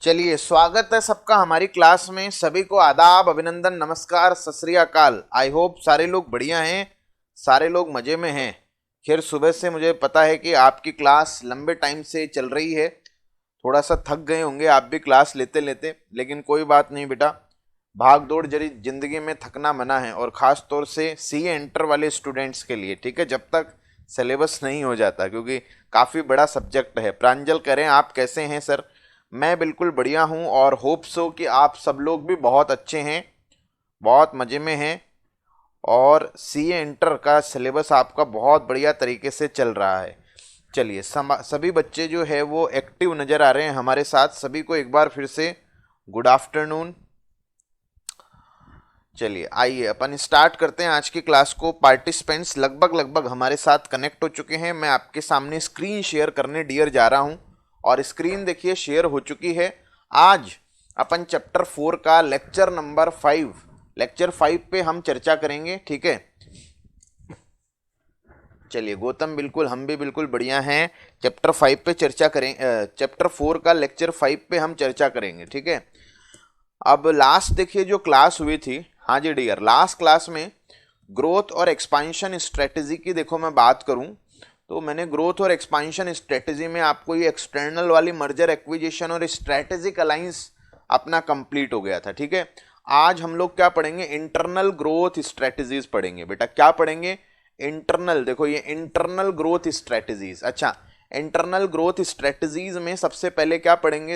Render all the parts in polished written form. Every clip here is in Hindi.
चलिए, स्वागत है सबका हमारी क्लास में। सभी को आदाब, अभिनंदन, नमस्कार, सत श्री अकाल। आई होप सारे लोग बढ़िया हैं, सारे लोग मजे में हैं। खैर, सुबह से मुझे पता है कि आपकी क्लास लंबे टाइम से चल रही है, थोड़ा सा थक गए होंगे आप भी क्लास लेते लेते, लेकिन कोई बात नहीं बेटा। भाग दौड़ जरी जिंदगी में थकना मना है, और खास तौर से सीए इंटर वाले स्टूडेंट्स के लिए, ठीक है, जब तक सिलेबस नहीं हो जाता, क्योंकि काफ़ी बड़ा सब्जेक्ट है। प्रांजल करें, आप कैसे हैं सर? मैं बिल्कुल बढ़िया हूं, और होप सो कि आप सब लोग भी बहुत अच्छे हैं, बहुत मज़े में हैं, और सीए इंटर का सिलेबस आपका बहुत बढ़िया तरीके से चल रहा है। चलिए, सभी बच्चे जो है वो एक्टिव नज़र आ रहे हैं हमारे साथ। सभी को एक बार फिर से गुड आफ्टरनून। चलिए, आइए अपन स्टार्ट करते हैं आज की क्लास को। पार्टिसिपेंट्स लगभग हमारे साथ कनेक्ट हो चुके हैं। मैं आपके सामने स्क्रीन शेयर करने डियर जा रहा हूं, और स्क्रीन देखिए शेयर हो चुकी है। आज अपन चैप्टर 4 का लेक्चर नंबर 5 पे हम चर्चा करेंगे, ठीक है। चलिए गौतम, बिल्कुल हम भी बिल्कुल बढ़िया हैं। चैप्टर 5 पे चर्चा करें, चैप्टर 4 का लेक्चर 5 पे हम चर्चा करेंगे, ठीक है। अब लास्ट देखिए जो क्लास हुई थी, हाँ जी डियर, लास्ट क्लास में ग्रोथ और एक्सपांशन स्ट्रेटेजी की देखो मैं बात करूं तो मैंने ग्रोथ और एक्सपांशन स्ट्रेटेजी में आपको ये एक्सटर्नल वाली मर्जर एक्विजिशन और स्ट्रेटेजिक अलायंस अपना कंप्लीट हो गया था, ठीक है। आज हम लोग क्या पढ़ेंगे? इंटरनल ग्रोथ स्ट्रेटेजीज पढ़ेंगे बेटा। क्या पढ़ेंगे? इंटरनल। देखो ये इंटरनल ग्रोथ स्ट्रेटेजीज। अच्छा, इंटरनल ग्रोथ स्ट्रेटेजीज में सबसे पहले क्या पढ़ेंगे?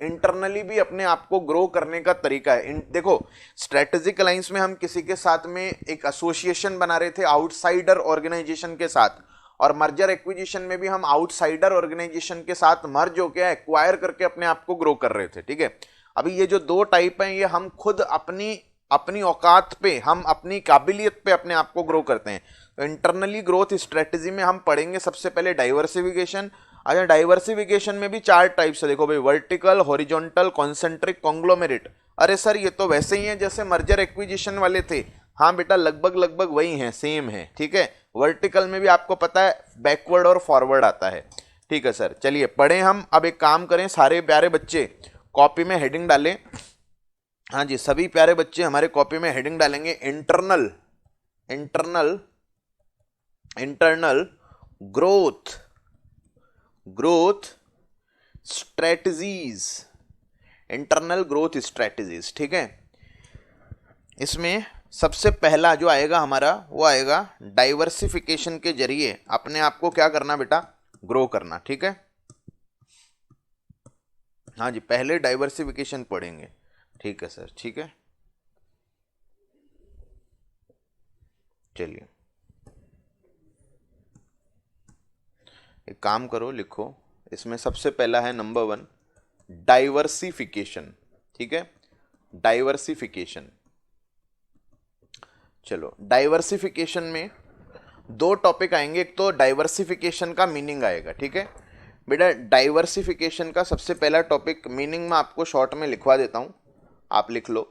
इंटरनली भी अपने आप को ग्रो करने का तरीका है। देखो, स्ट्रेटेजिक अलायंस में हम किसी के साथ में एक एसोसिएशन बना रहे थे आउटसाइडर ऑर्गेनाइजेशन के साथ, और मर्जर एक्विजिशन में भी हम आउटसाइडर ऑर्गेनाइजेशन के साथ मर्ज होकर एक्वायर करके अपने आप को ग्रो कर रहे थे, ठीक है। अभी ये जो दो टाइप हैं, ये हम खुद अपनी औकात पे, हम अपनी काबिलियत पे अपने आप को ग्रो करते हैं। तो इंटरनली ग्रोथ स्ट्रेटेजी में हम पढ़ेंगे सबसे पहले डाइवर्सिफिकेशन। अच्छा, डाइवर्सिफिकेशन में भी 4 टाइप्स है। देखो भाई, वर्टिकल, हॉरिजॉन्टल, कॉन्सेंट्रिक, कॉन्ग्लोमेरेट। अरे सर, ये तो वैसे ही है जैसे मर्जर एक्विजिशन वाले थे। हाँ बेटा, लगभग वही है, सेम है, ठीक है। वर्टिकल में भी आपको पता है बैकवर्ड और फॉरवर्ड आता है, ठीक है सर। चलिए पढ़ें हम। अब एक काम करें, सारे प्यारे बच्चे कॉपी में हेडिंग डालें। हाँ जी, सभी प्यारे बच्चे हमारे कॉपी में हेडिंग डालेंगे, internal growth strategies. Internal growth strategies, ठीक है। इसमें सबसे पहला जो आएगा हमारा, वो आएगा डाइवर्सिफिकेशन के जरिए अपने आप को क्या करना बेटा? ग्रो करना, ठीक है। हाँ जी, पहले डाइवर्सिफिकेशन पढ़ेंगे, ठीक है सर, ठीक है। चलिए एक काम करो, लिखो। इसमें सबसे पहला है नंबर 1 डाइवर्सिफिकेशन, ठीक है। डाइवर्सिफिकेशन। चलो, डाइवर्सिफिकेशन में 2 टॉपिक आएंगे। एक तो डाइवर्सिफिकेशन का मीनिंग आएगा, ठीक है बेटा। डाइवर्सिफिकेशन का सबसे पहला टॉपिक, मीनिंग में आपको शॉर्ट में लिखवा देता हूं, आप लिख लो।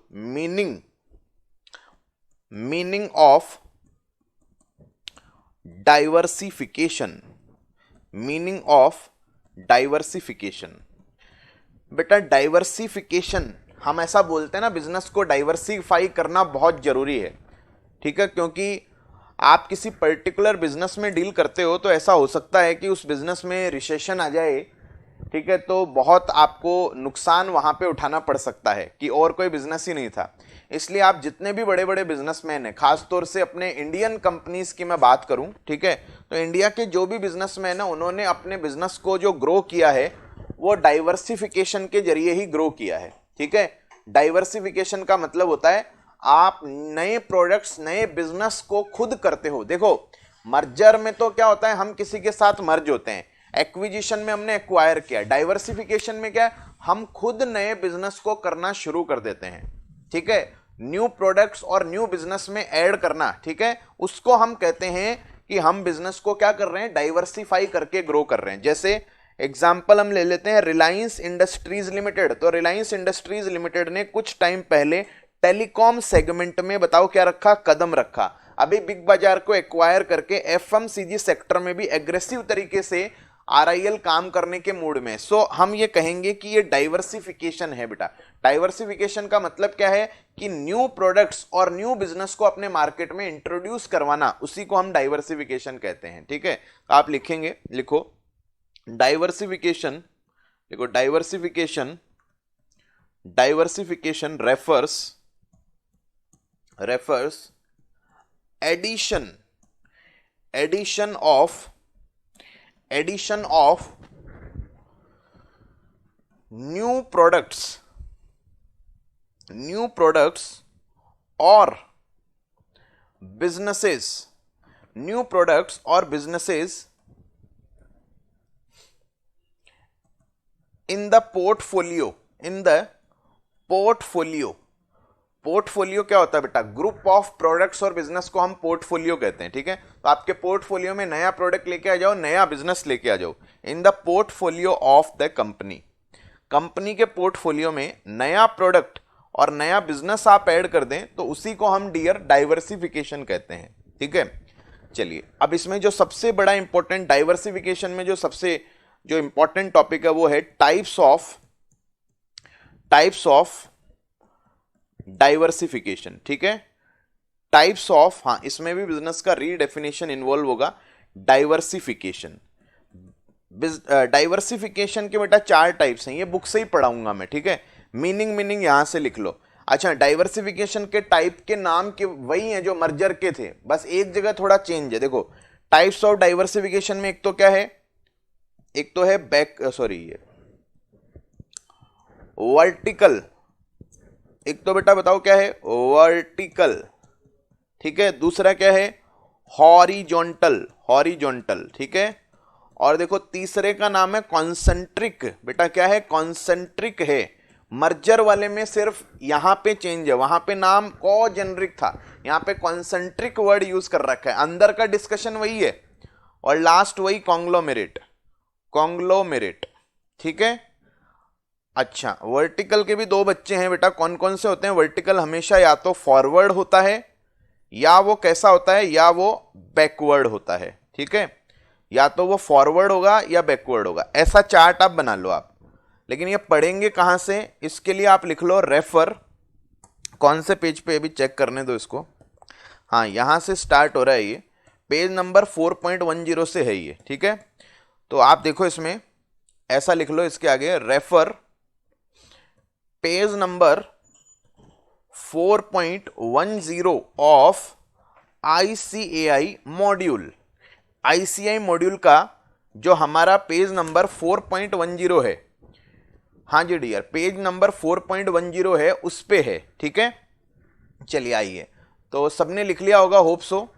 Meaning of diversification. Meaning of diversification. बेटा, डाइवर्सिफिकेशन हम ऐसा बोलते हैं ना, बिजनेस को डाइवर्सिफाई करना बहुत जरूरी है, ठीक है। क्योंकि आप किसी पर्टिकुलर बिजनेस में डील करते हो, तो ऐसा हो सकता है कि उस बिजनेस में रिसेशन आ जाए, ठीक है, तो बहुत आपको नुकसान वहां पे उठाना पड़ सकता है कि और कोई बिजनेस ही नहीं था। इसलिए आप जितने भी बड़े बड़े बिजनेसमैन हैं, खासतौर से अपने इंडियन कंपनीज की मैं बात करूं, ठीक है, तो इंडिया के जो भी बिजनेसमैन हैं, उन्होंने अपने बिजनेस को जो ग्रो किया है वो डाइवर्सिफिकेशन के जरिए ही ग्रो किया है, ठीक है। डाइवर्सिफिकेशन का मतलब होता है आप नए प्रोडक्ट्स, नए बिजनेस को खुद करते हो। देखो, मर्जर में तो क्या होता है, हम किसी के साथ मर्ज होते हैं, एक्विजिशन में हमने एक्वायर किया। डाइवर्सिफिकेशन में क्या है, हम खुद नए बिजनेस को करना शुरू कर देते हैं, ठीक है। न्यू प्रोडक्ट्स और न्यू बिजनेस में ऐड करना, ठीक है, उसको हम कहते हैं कि हम बिजनेस को क्या कर रहे हैं? डाइवर्सिफाई करके ग्रो कर रहे हैं। जैसे एग्जाम्पल हम ले लेते हैं रिलायंस इंडस्ट्रीज लिमिटेड। तो रिलायंस इंडस्ट्रीज लिमिटेड ने कुछ टाइम पहले टेलीकॉम सेगमेंट में बताओ क्या रखा? कदम रखा। अभी बिग बाजार को एक्वायर करके एफएमसीजी सेक्टर में भी एग्रेसिव तरीके से RIL काम करने के मूड में। सो हम ये कहेंगे कि ये डाइवर्सिफिकेशन है बेटा। डाइवर्सिफिकेशन का मतलब क्या है कि न्यू प्रोडक्ट्स और न्यू बिजनेस को अपने मार्केट में इंट्रोड्यूस करवाना, उसी को हम डाइवर्सिफिकेशन कहते हैं। ठीक है, आप लिखेंगे, लिखो डाइवर्सिफिकेशन, देखो diversification, diversification refers addition of new products or businesses in the portfolio। Portfolio क्या होता है बेटा? ग्रुप ऑफ प्रोडक्ट्स और बिजनेस को हम पोर्टफोलियो कहते हैं। ठीक है, तो आपके पोर्टफोलियो में नया प्रोडक्ट लेके आ जाओ, नया बिजनेस लेके आ जाओ। इन the portfolio of the company, company के पोर्टफोलियो में नया प्रोडक्ट और नया बिजनेस आप ऐड कर दें तो उसी को हम डियर डाइवर्सिफिकेशन कहते हैं। ठीक है, चलिए अब इसमें जो सबसे बड़ा इंपॉर्टेंट डाइवर्सिफिकेशन में जो इंपॉर्टेंट टॉपिक है वो है टाइप्स ऑफ डाइवर्सिफिकेशन। ठीक है, टाइप्स ऑफ, हाँ इसमें भी बिजनेस का रीडेफिनेशन इन्वॉल्व होगा। डाइवर्सिफिकेशन के बेटा 4 टाइप्स हैं, ये बुक से ही पढ़ाऊंगा मैं। ठीक है, मीनिंग यहां से लिख लो। अच्छा, डाइवर्सिफिकेशन के टाइप के नाम के वही हैं जो मर्जर के थे, बस एक जगह थोड़ा चेंज है। देखो टाइप्स ऑफ डाइवर्सिफिकेशन में एक तो क्या है, एक तो है वर्टिकल, एक तो बेटा बताओ क्या है, वर्टिकल। ठीक है, दूसरा क्या है, हॉरिजॉन्टल। ठीक है, और देखो तीसरे का नाम है कॉन्सेंट्रिक। बेटा क्या है, कॉन्सेंट्रिक है। मर्जर वाले में सिर्फ यहां पे चेंज है, वहां पे नाम को-जेनरिक था, यहां पे कॉन्सेंट्रिक वर्ड यूज कर रखा है। अंदर का डिस्कशन वही है और लास्ट वही कॉन्ग्लोमेरेट। ठीक है, अच्छा वर्टिकल के भी 2 बच्चे हैं बेटा। कौन कौन से होते हैं? वर्टिकल हमेशा या तो फॉरवर्ड होता है, या वो कैसा होता है, या वो बैकवर्ड होता है। ठीक है, या तो वो फॉरवर्ड होगा या बैकवर्ड होगा। ऐसा चार्ट आप बना लो आप। लेकिन ये पढ़ेंगे कहां से, इसके लिए आप लिख लो रेफर। कौन से पेज पे, अभी चेक करने दो इसको। हाँ, यहां से स्टार्ट हो रहा है ये, पेज नंबर 4.10 से है ये। ठीक है, तो आप देखो इसमें ऐसा लिख लो, इसके आगे refer page number 4.10 of ICAI module. ICAI module का जो हमारा पेज नंबर 4.10 है, हाँ जी डियर, पेज नंबर 4.10 है, उस पे है। ठीक है, चलिए आइए, तो सबने लिख लिया होगा, होप सो।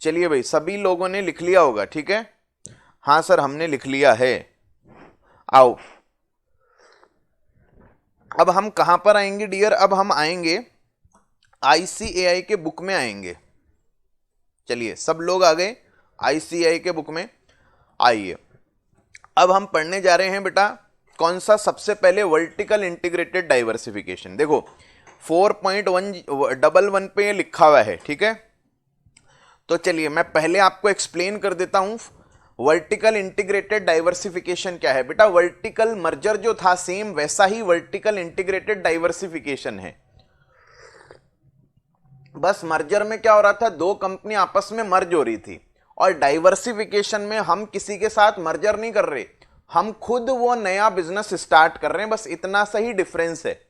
चलिए भाई, सभी लोगों ने लिख लिया होगा। ठीक है, हाँ सर हमने लिख लिया है। आओ, अब हम कहां पर आएंगे डियर? अब हम आएंगे ICAI के बुक में आएंगे। चलिए सब लोग आ गए, ICAI के बुक में आइए। अब हम पढ़ने जा रहे हैं बेटा कौन सा? सबसे पहले वर्टिकल इंटीग्रेटेड डाइवर्सिफिकेशन। देखो 4.111 पे लिखा हुआ है। ठीक है, तो चलिए मैं पहले आपको एक्सप्लेन कर देता हूं वर्टिकल इंटीग्रेटेड डाइवर्सिफिकेशन क्या है। बेटा वर्टिकल मर्जर जो था सेम वैसा ही वर्टिकल इंटीग्रेटेड डाइवर्सिफिकेशन है। बस मर्जर में क्या हो रहा था, 2 कंपनी आपस में मर्ज हो रही थी, और डाइवर्सिफिकेशन में हम किसी के साथ मर्जर नहीं कर रहे, हम खुद वो नया बिजनेस स्टार्ट कर रहे हैं। बस इतना सही डिफरेंस है,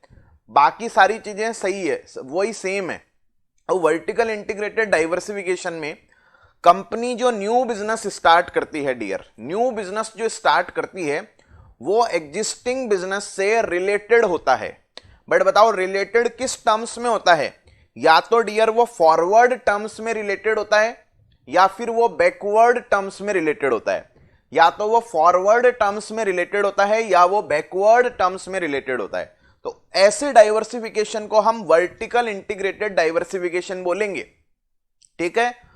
बाकी सारी चीजें सही है, वही सेम है। और वर्टिकल इंटीग्रेटेड डाइवर्सिफिकेशन में कंपनी जो न्यू बिजनेस स्टार्ट करती है डियर, न्यू बिजनेस जो स्टार्ट करती है वो एग्जिस्टिंग बिजनेस से रिलेटेड होता है। बट बताओ रिलेटेड किस टर्म्स में होता है? या तो डियर वो फॉरवर्ड टर्म्स में रिलेटेड होता है, या फिर वो बैकवर्ड टर्म्स में रिलेटेड होता है। या तो वो फॉरवर्ड टर्म्स में रिलेटेड होता है, या वो बैकवर्ड टर्म्स में रिलेटेड होता है। तो ऐसे डाइवर्सिफिकेशन को हम वर्टिकल इंटीग्रेटेड डाइवर्सिफिकेशन बोलेंगे। ठीक है,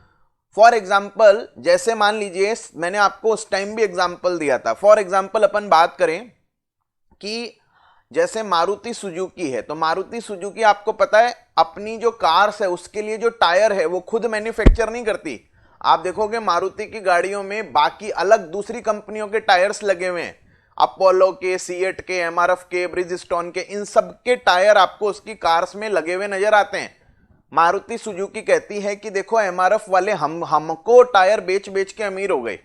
फॉर एग्जाम्पल जैसे मान लीजिए, मैंने आपको उस टाइम भी एग्जाम्पल दिया था। फॉर एग्जाम्पल अपन बात करें कि जैसे मारुति सुजुकी है, तो मारुति सुजुकी आपको पता है अपनी जो कार्स है उसके लिए जो टायर है वो खुद मैन्युफैक्चर नहीं करती। आप देखोगे मारुति की गाड़ियों में बाकी अलग दूसरी कंपनियों के टायर्स लगे हुए हैं, अपोलो के, सीएट के, एमआरएफ के, ब्रिजस्टोन के, इन सब के टायर आपको उसकी कार्स में लगे हुए नजर आते हैं। मारुति सुजुकी कहती है कि देखो एमआरएफ वाले हमको टायर बेच बेच के अमीर हो गए,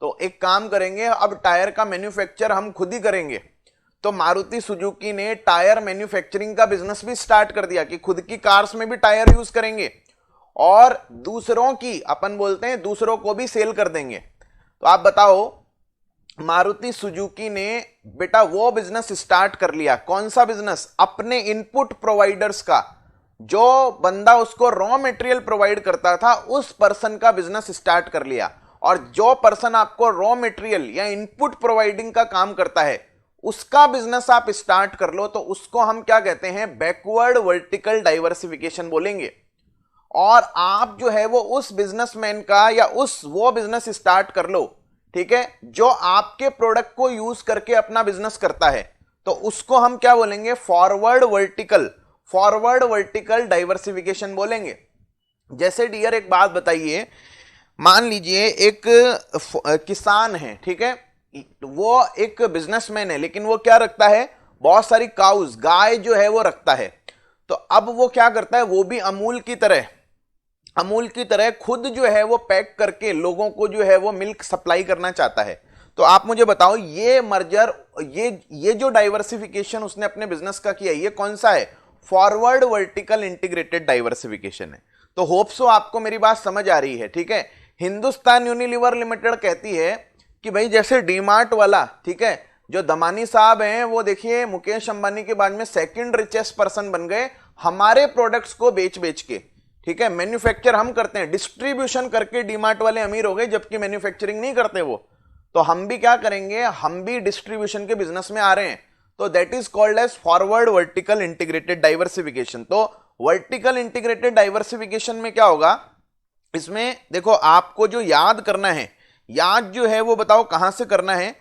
तो एक काम करेंगे, अब टायर का मैन्युफैक्चर हम खुद ही करेंगे। तो मारुति सुजुकी ने टायर मैन्युफैक्चरिंग का बिजनेस भी स्टार्ट कर दिया कि खुद की कार्स में भी टायर यूज करेंगे और दूसरों की, अपन बोलते हैं दूसरों को भी सेल कर देंगे। तो आप बताओ, मारुति सुजुकी ने बेटा वो बिजनेस स्टार्ट कर लिया। कौन सा बिजनेस? अपने इनपुट प्रोवाइडर्स का, जो बंदा उसको रॉ मटेरियल प्रोवाइड करता था उस पर्सन का बिजनेस स्टार्ट कर लिया। और जो पर्सन आपको रॉ मटेरियल या इनपुट प्रोवाइडिंग का काम करता है उसका बिजनेस आप स्टार्ट कर लो, तो उसको हम क्या कहते हैं? बैकवर्ड वर्टिकल डाइवर्सिफिकेशन बोलेंगे। और आप जो है वो उस बिजनेसमैन का या वो बिजनेस स्टार्ट कर लो, ठीक है, जो आपके प्रोडक्ट को यूज करके अपना बिजनेस करता है, तो उसको हम क्या बोलेंगे? फॉरवर्ड वर्टिकल डाइवर्सिफिकेशन बोलेंगे। जैसे डियर एक बात बताइए, मान लीजिए एक किसान है, ठीक है, वो एक बिजनेसमैन है, लेकिन वो क्या रखता है? बहुत सारी काउज, गाय जो है वो रखता है। तो अब वो क्या करता है? वो भी अमूल की तरह खुद जो है वो पैक करके लोगों को जो है वो मिल्क सप्लाई करना चाहता है। तो आप मुझे बताओ, ये मर्जर, ये जो डाइवर्सिफिकेशन उसने अपने बिजनेस का किया, ये कौन सा है? फॉरवर्ड वर्टिकल इंटीग्रेटेड डाइवर्सिफिकेशन है। तो होप सो आपको मेरी बात समझ आ रही है, ठीक है। हिंदुस्तान यूनिलीवर लिमिटेड कहती है कि भाई जैसे डीमार्ट वाला, ठीक है, जो दमानी साहब हैं वो देखिए मुकेश अंबानी के बाद में सेकंड रिचेस्ट पर्सन बन गए हमारे प्रोडक्ट्स को बेच बेच के, ठीक है। मैन्युफैक्चर हम करते हैं, डिस्ट्रीब्यूशन करके डीमार्ट वाले अमीर हो गए, जबकि मैन्युफैक्चरिंग नहीं करते वो। तो हम भी क्या करेंगे? हम भी डिस्ट्रीब्यूशन के बिजनेस में आ रहे हैं, तो that is called as forward vertical integrated diversification. तो वर्टिकल इंटीग्रेटेड डाइवर्सिफिकेशन में क्या होगा? इसमें देखो आपको जो याद करना है, याद जो है वो बताओ कहां से करना है?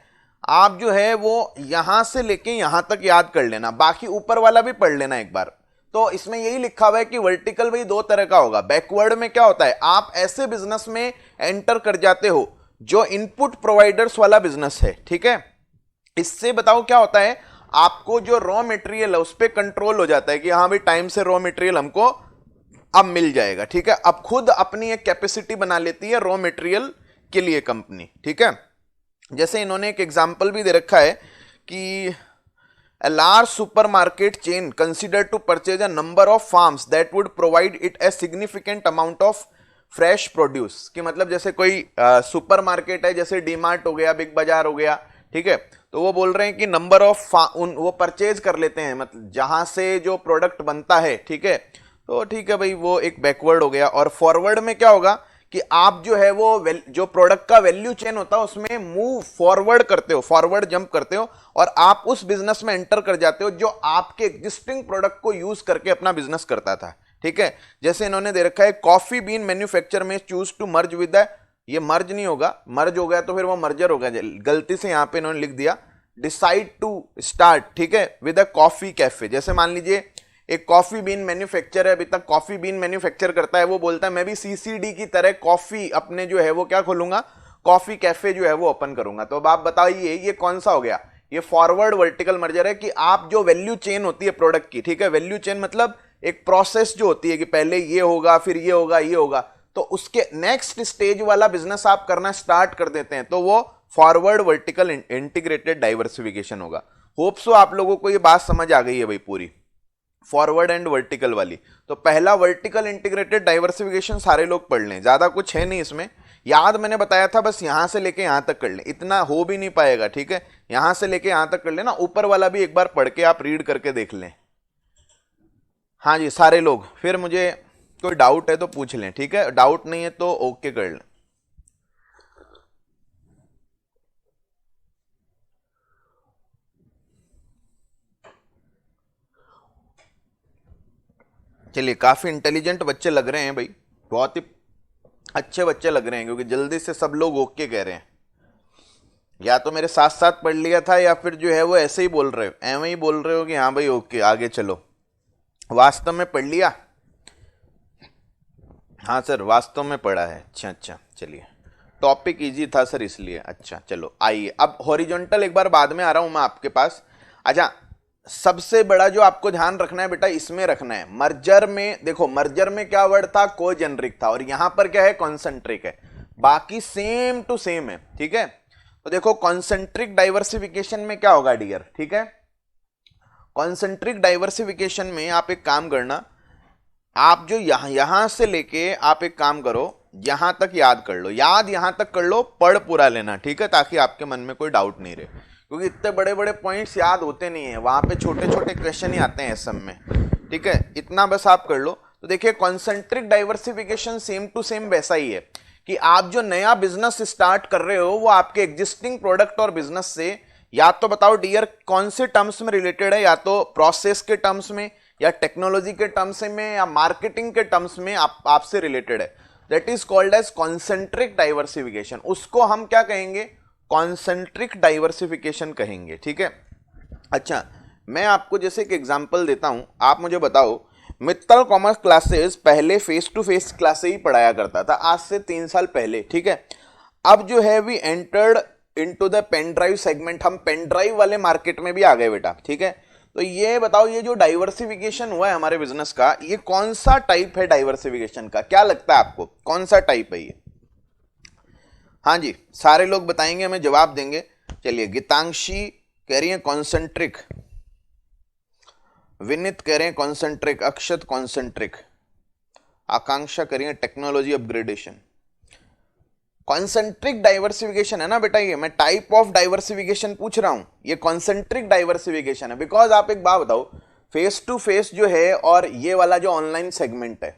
आप जो है वो यहां से लेके यहां तक याद कर लेना, बाकी ऊपर वाला भी पढ़ लेना एक बार। तो इसमें यही लिखा हुआ है कि वर्टिकल भाई दो तरह का होगा। बैकवर्ड में क्या होता है? आप ऐसे बिजनेस में एंटर कर जाते हो जो इनपुट प्रोवाइडर्स वाला बिजनेस है, ठीक है। इससे बताओ क्या होता है? आपको जो रॉ मटेरियल है उस पर कंट्रोल हो जाता है कि हाँ भाई टाइम से रॉ मटेरियल हमको अब मिल जाएगा, ठीक है। अब खुद अपनी एक कैपेसिटी बना लेती है रॉ मटेरियल के लिए कंपनी, ठीक है। जैसे इन्होंने एक एग्जांपल भी दे रखा है कि a large supermarket chain considered to purchase a number of farms that would provide it a significant amount of fresh produce। कि मतलब जैसे कोई सुपरमार्केट है, जैसे डीमार्ट हो गया, बिग बाजार हो गया, ठीक है, तो वो बोल रहे हैं कि नंबर ऑफ वो परचेज कर लेते हैं, मतलब जहां से जो प्रोडक्ट बनता है, ठीक है। तो ठीक है भाई, वो एक बैकवर्ड हो गया। और फॉरवर्ड में क्या होगा कि आप जो है वो जो प्रोडक्ट का वैल्यू चेन होता है उसमें मूव फॉरवर्ड करते हो, फॉरवर्ड जंप करते हो और आप उस बिजनेस में एंटर कर जाते हो जो आपके एग्जिस्टिंग प्रोडक्ट को यूज करके अपना बिजनेस करता था, ठीक है। जैसे इन्होंने दे रखा है कॉफी बीन मैन्युफैक्चर में चूज टू मर्ज विद, ये मर्ज नहीं होगा, मर्ज हो गया तो फिर वो मर्जर होगा, गलती से यहां पे इन्होंने लिख दिया डिसाइड टू स्टार्ट, ठीक है, विद अ कॉफी कैफे। जैसे मान लीजिए एक कॉफी बीन मैन्युफैक्चर है, अभी तक कॉफी बीन मैन्युफैक्चर करता है, वो बोलता है मैं भी सीसीडी की तरह कॉफी अपने जो है वो क्या खोलूंगा? कॉफी कैफे जो है वो ओपन करूंगा। तो अब आप बताइए ये कौन सा हो गया? ये फॉरवर्ड वर्टिकल मर्जर है कि आप जो वैल्यू चेन होती है प्रोडक्ट की, ठीक है, वैल्यू चेन मतलब एक प्रोसेस जो होती है कि पहले ये होगा, फिर ये होगा, ये होगा, तो उसके नेक्स्ट स्टेज वाला बिजनेस आप करना स्टार्ट कर देते हैं, तो वो फॉरवर्ड वर्टिकल इंटीग्रेटेड डाइवर्सिफिकेशन होगा। होप सो आप लोगों को ये बात समझ आ गई है भाई पूरी, फॉरवर्ड एंड वर्टिकल वाली। तो पहला वर्टिकल इंटीग्रेटेड डाइवर्सिफिकेशन सारे लोग पढ़ लें, ज्यादा कुछ है नहीं इसमें, याद मैंने बताया था, बस यहां से लेके यहां तक कर लें, इतना हो भी नहीं पाएगा, ठीक है। यहां से लेके यहां तक कर लेना, ऊपर वाला भी एक बार पढ़ के आप रीड करके देख लें। हाँ जी सारे लोग, फिर मुझे कोई डाउट है तो पूछ लें, ठीक है, डाउट नहीं है तो ओके कर लें। चलिए, काफी इंटेलिजेंट बच्चे लग रहे हैं भाई, बहुत ही अच्छे बच्चे लग रहे हैं, क्योंकि जल्दी से सब लोग ओके कह रहे हैं। या तो मेरे साथ साथ पढ़ लिया था या फिर जो है वो ऐसे ही बोल रहे हो, ऐਵੇਂ ही बोल रहे हो कि हाँ भाई ओके आगे चलो। वास्तव में पढ़ लिया? हाँ सर वास्तव में पढ़ा है। अच्छा अच्छा चलिए, टॉपिक इजी था सर इसलिए। अच्छा चलो आइए, अब हॉरिजॉन्टल एक बार बाद में आ रहा हूं मैं आपके पास। अच्छा, सबसे बड़ा जो आपको ध्यान रखना है बेटा, इसमें रखना है मर्जर में। देखो मर्जर में क्या वर्ड था, को जेनरिक था, और यहां पर क्या है, कॉन्सेंट्रिक है। बाकी सेम टू सेम है, ठीक है। तो देखो कॉन्सेंट्रिक डाइवर्सिफिकेशन में क्या होगा डियर, ठीक है। कॉन्सेंट्रिक डाइवर्सिफिकेशन में आप एक काम करना, आप जो यहां से लेके आप एक काम करो, यहां तक याद कर लो, याद यहां तक कर लो, पढ़ पूरा लेना, ठीक है, ताकि आपके मन में कोई डाउट नहीं रहे, क्योंकि इतने बड़े बड़े पॉइंट्स याद होते नहीं है, वहां पे छोटे छोटे क्वेश्चन ही आते हैं सब में, ठीक है। इतना बस आप कर लो। तो देखिए concentric diversification same to same वैसा ही है कि आप जो नया बिजनेस स्टार्ट कर रहे हो वो आपके एग्जिस्टिंग प्रोडक्ट और बिजनेस से, या तो बताओ डियर कौन से टर्म्स में रिलेटेड है, या तो प्रोसेस के टर्म्स में, या टेक्नोलॉजी के टर्म्स में, या मार्केटिंग के टर्म्स में आपसे रिलेटेड है। That is called as concentric diversification. उसको हम क्या कहेंगे, कॉन्सेंट्रिक डाइवर्सिफिकेशन कहेंगे, ठीक है। अच्छा, मैं आपको जैसे एक एग्जांपल देता हूं, आप मुझे बताओ, मित्तल कॉमर्स क्लासेस पहले फेस टू फेस क्लासे ही पढ़ाया करता था, आज से 3 साल पहले, ठीक है। अब जो है we entered into the pen drive segment, हम पेन ड्राइव वाले मार्केट में भी आ गए बेटा, ठीक है। तो ये बताओ, ये जो डाइवर्सिफिकेशन हुआ है हमारे बिजनेस का, ये कौन सा टाइप है डाइवर्सिफिकेशन का, क्या लगता है आपको कौन सा टाइप है ये? हाँ जी, सारे लोग बताएंगे, हमें जवाब देंगे। चलिए, गीतांशी कह रही है कॉन्सेंट्रिक, विनित कह रहे हैं कॉन्सेंट्रिक, अक्षत कॉन्सेंट्रिक, आकांक्षा कह रही है टेक्नोलॉजी अपग्रेडेशन। कॉन्सेंट्रिक डाइवर्सिफिकेशन है ना बेटा, ये मैं टाइप ऑफ डाइवर्सिफिकेशन पूछ रहा हूं, ये कॉन्सेंट्रिक डाइवर्सिफिकेशन है। बिकॉज आप एक बात बताओ, फेस टू फेस जो है और ये वाला जो ऑनलाइन सेगमेंट है,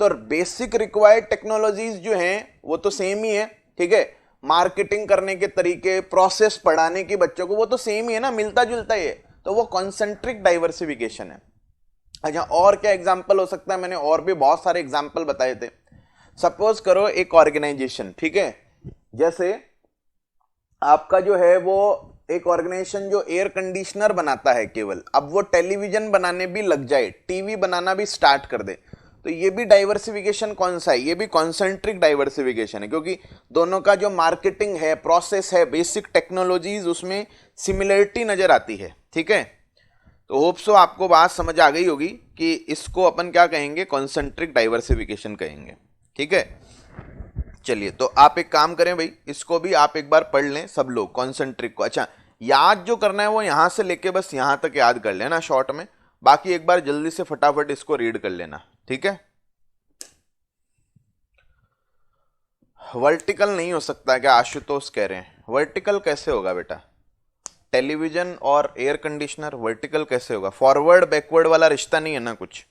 तो बेसिक रिक्वायर्ड टेक्नोलॉजीज जो हैं वो तो सेम ही है, ठीक है। मार्केटिंग करने के तरीके, प्रोसेस पढ़ाने की बच्चों को, वो तो सेम ही है ना, मिलता जुलता ही है, तो वो कॉन्सेंट्रिक डाइवर्सिफिकेशन है। अच्छा, और क्या एग्जाम्पल हो सकता है, मैंने और भी बहुत सारे एग्जाम्पल बताए थे। सपोज करो एक ऑर्गेनाइजेशन, ठीक है, जैसे आपका जो है वो एक ऑर्गेनाइजेशन जो एयर कंडीशनर बनाता है केवल, अब वो टेलीविजन बनाने भी लग जाए, टीवी बनाना भी स्टार्ट कर दे, तो ये भी डाइवर्सिफिकेशन कौन सा है, ये भी कॉन्सेंट्रिक डाइवर्सिफिकेशन है, क्योंकि दोनों का जो मार्केटिंग है, प्रोसेस है, बेसिक टेक्नोलॉजीज, उसमें सिमिलरिटी नजर आती है, ठीक है। तो होप सो आपको बात समझ आ गई होगी कि इसको अपन क्या कहेंगे, कॉन्सेंट्रिक डाइवर्सिफिकेशन कहेंगे, ठीक है। चलिए, तो आप एक काम करें भाई, इसको भी आप एक बार पढ़ लें सब लोग, कॉन्सेंट्रिक को। अच्छा, याद जो करना है वो यहां से लेके बस यहां तक याद कर लेना शॉर्ट में, बाकी एक बार जल्दी से फटाफट इसको रीड कर लेना, ठीक है। वर्टिकल नहीं हो सकता क्या, आशुतोष कह रहे हैं, वर्टिकल कैसे होगा बेटा, टेलीविजन और एयर कंडीशनर वर्टिकल कैसे होगा, फॉरवर्ड बैकवर्ड वाला रिश्ता नहीं है ना कुछ,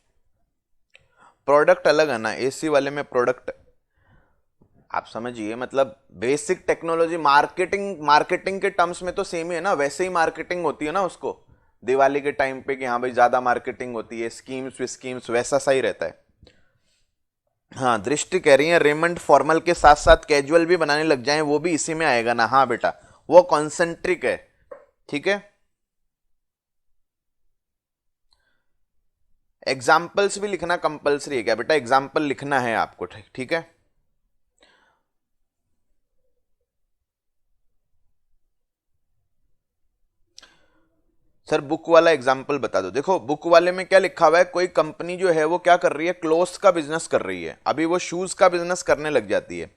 प्रोडक्ट अलग है ना, एसी वाले में प्रोडक्ट, आप समझिए, मतलब बेसिक टेक्नोलॉजी, मार्केटिंग के टर्म्स में तो सेम ही है ना, वैसे ही मार्केटिंग होती है ना उसको, दिवाली के टाइम पे कि हाँ भाई ज्यादा मार्केटिंग होती है, स्कीम्स वैसा सा ही रहता है। हाँ, दृष्टि कह रही है रेमंड फॉर्मल के साथ साथ कैजुअल भी बनाने लग जाएं, वो भी इसी में आएगा ना, हाँ बेटा वो कॉन्सेंट्रिक है, ठीक है। एग्जाम्पल्स भी लिखना कंपलसरी है क्या बेटा, एग्जाम्पल लिखना है आपको, ठीक है। सर बुक वाला एग्जाम्पल बता दो। देखो बुक वाले में क्या लिखा हुआ है, कोई कंपनी जो है वो क्या कर रही है, क्लोथ्स का बिजनेस कर रही है, अभी वो शूज का बिजनेस करने लग जाती है।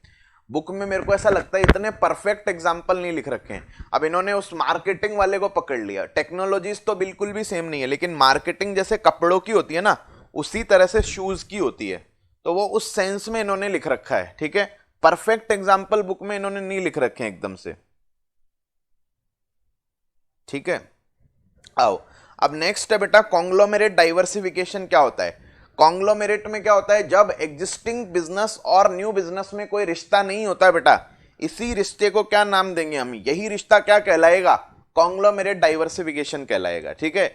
बुक में मेरे को ऐसा लगता है इतने परफेक्ट एग्जाम्पल नहीं लिख रखे हैं, अब इन्होंने उस मार्केटिंग वाले को पकड़ लिया। टेक्नोलॉजीज तो बिल्कुल भी सेम नहीं है, लेकिन मार्केटिंग जैसे कपड़ों की होती है ना, उसी तरह से शूज की होती है, तो वो उस सेंस में इन्होंने लिख रखा है, ठीक है। परफेक्ट एग्जाम्पल बुक में इन्होंने नहीं लिख रखे हैं एकदम से, ठीक है। आओ, अब नेक्स्ट है बेटा कॉन्ग्लोमेरेट डाइवर्सिफिकेशन। क्या होता है कॉन्ग्लोमेरेट में, क्या होता है, जब एग्जिस्टिंग बिजनेस और न्यू बिजनेस में कोई रिश्ता नहीं होता है बेटा, इसी रिश्ते को क्या नाम देंगे हम, यही रिश्ता क्या कहलाएगा, कॉन्ग्लोमेरेट डाइवर्सिफिकेशन कहलाएगा, ठीक है।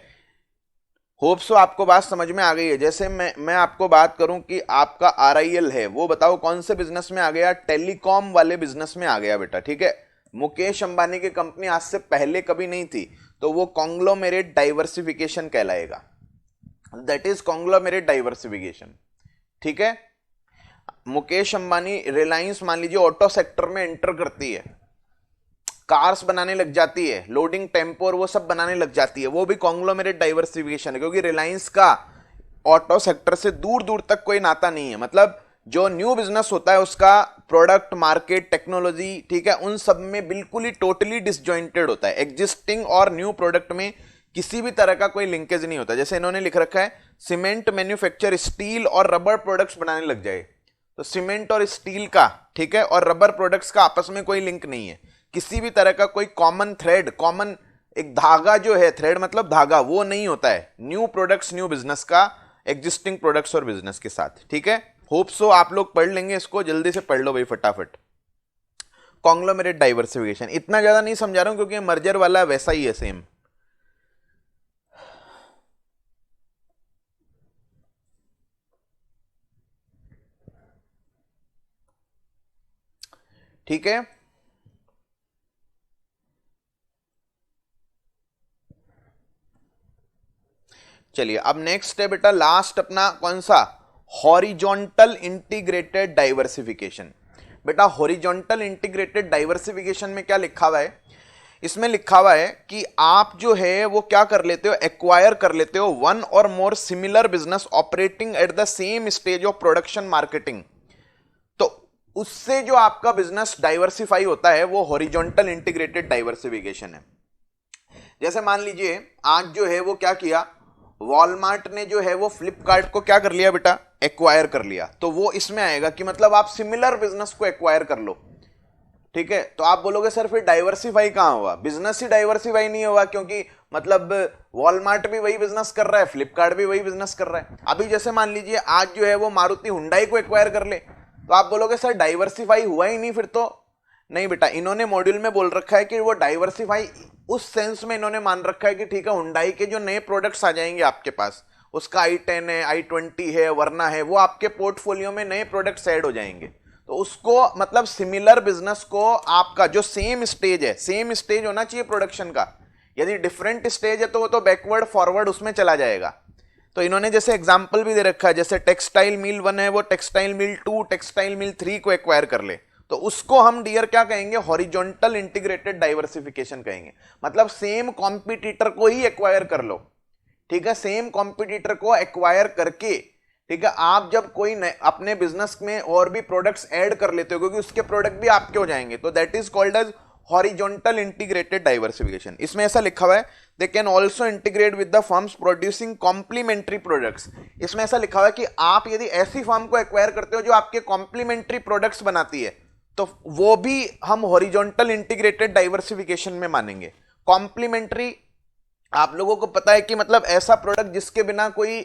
होप सो आपको बात समझ में आ गई है। जैसे मैं आपको बात करूं कि आपका आरआईएल है, वो बताओ कौन से बिजनेस में आ गया, टेलीकॉम वाले बिजनेस में आ गया बेटा, ठीक है। मुकेश अंबानी की कंपनी आज से पहले कभी नहीं थी, तो वो कॉन्ग्लोमेरेट डाइवर्सिफिकेशन कहलाएगा। That is conglomerate diversification. ठीक है, मुकेश अंबानी रिलायंस मान लीजिए ऑटो सेक्टर में एंटर करती है, कार्स बनाने लग जाती है, लोडिंग टेम्पो और वो सब बनाने लग जाती है, वो भी कॉन्ग्लोमेरेट डाइवर्सिफिकेशन है, क्योंकि रिलायंस का ऑटो सेक्टर से दूर दूर तक कोई नाता नहीं है। मतलब जो न्यू बिजनेस होता है उसका प्रोडक्ट, मार्केट, टेक्नोलॉजी, ठीक है, उन सब में बिल्कुल ही टोटली डिसजॉइंटेड होता है। एग्जिस्टिंग और न्यू प्रोडक्ट में किसी भी तरह का कोई लिंकेज नहीं होता। जैसे इन्होंने लिख रखा है सीमेंट मैन्युफैक्चर स्टील और रबर प्रोडक्ट्स बनाने लग जाए, तो सीमेंट और स्टील का, ठीक है, और रबर प्रोडक्ट्स का आपस में कोई लिंक नहीं है, किसी भी तरह का कोई कॉमन थ्रेड, कॉमन एक धागा जो है, थ्रेड मतलब धागा, वो नहीं होता है न्यू प्रोडक्ट्स, न्यू बिजनेस का एग्जिस्टिंग प्रोडक्ट्स और बिजनेस के साथ। ठीक है, होप सो आप लोग पढ़ लेंगे इसको, जल्दी से पढ़ लो भाई फटाफट। कॉन्ग्लोमेरेट डाइवर्सिफिकेशन इतना ज्यादा नहीं समझा रहा हूं क्योंकि मर्जर वाला वैसा ही है सेम। ठीक है, चलिए अब नेक्स्ट है बेटा लास्ट अपना कौन सा, हॉरिजॉन्टल इंटीग्रेटेड डाइवर्सिफिकेशन। बेटा हॉरिजॉन्टल इंटीग्रेटेड डाइवर्सिफिकेशन में क्या लिखा हुआ है, इसमें लिखा हुआ है कि आप जो है वो क्या कर लेते हो, एक्वायर कर लेते हो वन और more similar business operating at the same stage of production marketing. तो उससे जो आपका बिजनेस डाइवर्सिफाई होता है वो हॉरिजॉन्टल इंटीग्रेटेड डाइवर्सिफिकेशन है। जैसे मान लीजिए आज जो है वो क्या किया, वॉलमार्ट ने जो है वो फ्लिपकार्ट को क्या कर लिया बेटा, एक्वायर कर लिया, तो वो इसमें आएगा कि मतलब आप सिमिलर बिजनेस को एक्वायर कर लो। ठीक है, तो आप बोलोगे सर फिर डाइवर्सिफाई कहां हुआ, बिजनेस ही डाइवर्सिफाई नहीं हुआ, क्योंकि मतलब वॉलमार्ट भी वही बिजनेस कर रहा है, फ्लिपकार्ट भी वही बिजनेस कर रहा है। अभी जैसे मान लीजिए आज जो है वो मारुति हुंडई को एक्वायर कर ले, तो आप बोलोगे सर डाइवर्सिफाई हुआ ही नहीं, फिर तो नहीं बेटा, इन्होंने मॉड्यूल में बोल रखा है कि वो डाइवर्सिफाई उस सेंस में इन्होंने मान रखा है कि ठीक है हुंडई के जो नए प्रोडक्ट्स आ जाएंगे आपके पास, उसका i10 है, i20 है, वरना है, वो आपके पोर्टफोलियो में नए प्रोडक्ट्स ऐड हो जाएंगे। तो उसको मतलब सिमिलर बिजनेस को आपका जो सेम स्टेज है, सेम स्टेज होना चाहिए प्रोडक्शन का, यदि डिफरेंट स्टेज है तो वो तो बैकवर्ड फॉरवर्ड उसमें चला जाएगा। तो इन्होंने जैसे एग्जाम्पल भी दे रखा है, जैसे टेक्सटाइल मिल 1 है वो टेक्सटाइल मिल 2, टेक्सटाइल मिल 3 को एक्वायर कर ले, तो उसको हम डियर क्या कहेंगे, हॉरिजॉन्टल इंटीग्रेटेड डाइवर्सिफिकेशन कहेंगे। मतलब सेम कॉम्पिटिटर को ही एक्वायर कर लो, ठीक है, सेम कॉम्पिटिटर को एक्वायर करके, ठीक है, आप जब कोई अपने बिजनेस में और भी प्रोडक्ट्स ऐड कर लेते हो क्योंकि उसके प्रोडक्ट भी आपके हो जाएंगे, तो that is called as horizontal integrated diversification. इसमें ऐसा लिखा हुआ है they can also integrate with the firms producing complementary products. इसमें ऐसा लिखा हुआ है कि आप यदि ऐसी फर्म को एक्वायर करते हो जो आपके कॉम्प्लीमेंट्री प्रोडक्ट्स बनाती है, तो वो भी हम हॉरिजॉन्टल इंटीग्रेटेड डाइवर्सिफिकेशन में मानेंगे। कॉम्प्लीमेंट्री आप लोगों को पता है कि मतलब ऐसा प्रोडक्ट जिसके बिना कोई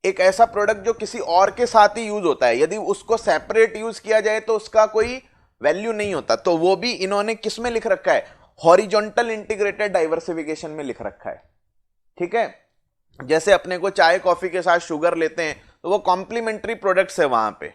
एक ऐसा प्रोडक्ट जो किसी और के साथ ही यूज होता है, यदि उसको सेपरेट यूज किया जाए तो उसका कोई वैल्यू नहीं होता, तो वो भी इन्होंने किस में लिख रखा है, हॉरिजॉन्टल इंटीग्रेटेड डाइवर्सिफिकेशन में लिख रखा है। ठीक है, जैसे अपने को चाय कॉफी के साथ शुगर लेते हैं तो वो कॉम्प्लीमेंट्री प्रोडक्ट्स है वहां पे,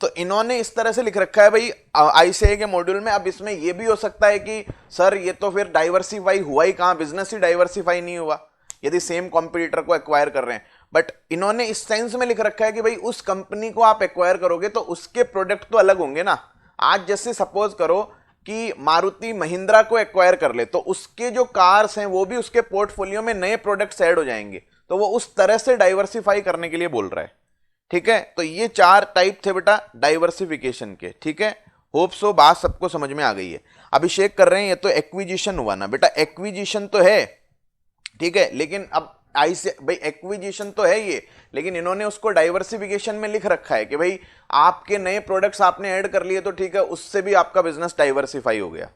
तो इन्होंने इस तरह से लिख रखा है भाई आईसीए के मॉड्यूल में। अब इसमें यह भी हो सकता है कि सर ये तो फिर डाइवर्सिफाई हुआ ही कहां, बिजनेस ही डाइवर्सिफाई नहीं हुआ यदि सेम कॉम्पिटिटर को एक्वायर कर रहे हैं। बट इन्होंने इस सेंस में लिख रखा है कि भाई उस कंपनी को आप एक्वायर करोगे तो उसके प्रोडक्ट तो अलग होंगे ना। आज जैसे सपोज करो कि मारुति महिंद्रा को एक्वायर कर ले, तो उसके जो कार्स हैं वो भी उसके पोर्टफोलियो में नए प्रोडक्ट्स ऐड हो जाएंगे, तो वो उस तरह से डाइवर्सिफाई करने के लिए बोल रहा है। ठीक है, तो ये 4 टाइप थे बेटा डाइवर्सिफिकेशन के। ठीक है, होप सो बात सबको समझ में आ गई है। अभिषेक कर रहे हैं ये तो एक्विजिशन हुआ ना बेटा, एक्विजिशन तो है, ठीक है, लेकिन अब ऐसे भाई एक्विजिशन तो है ये, लेकिन इन्होंने उसको डाइवर्सिफिकेशन में लिख रखा है कि भाई आपके नए प्रोडक्ट्स आपने ऐड कर लिए तो ठीक है, उससे भी आपका बिजनेस डाइवर्सिफाई हो गया।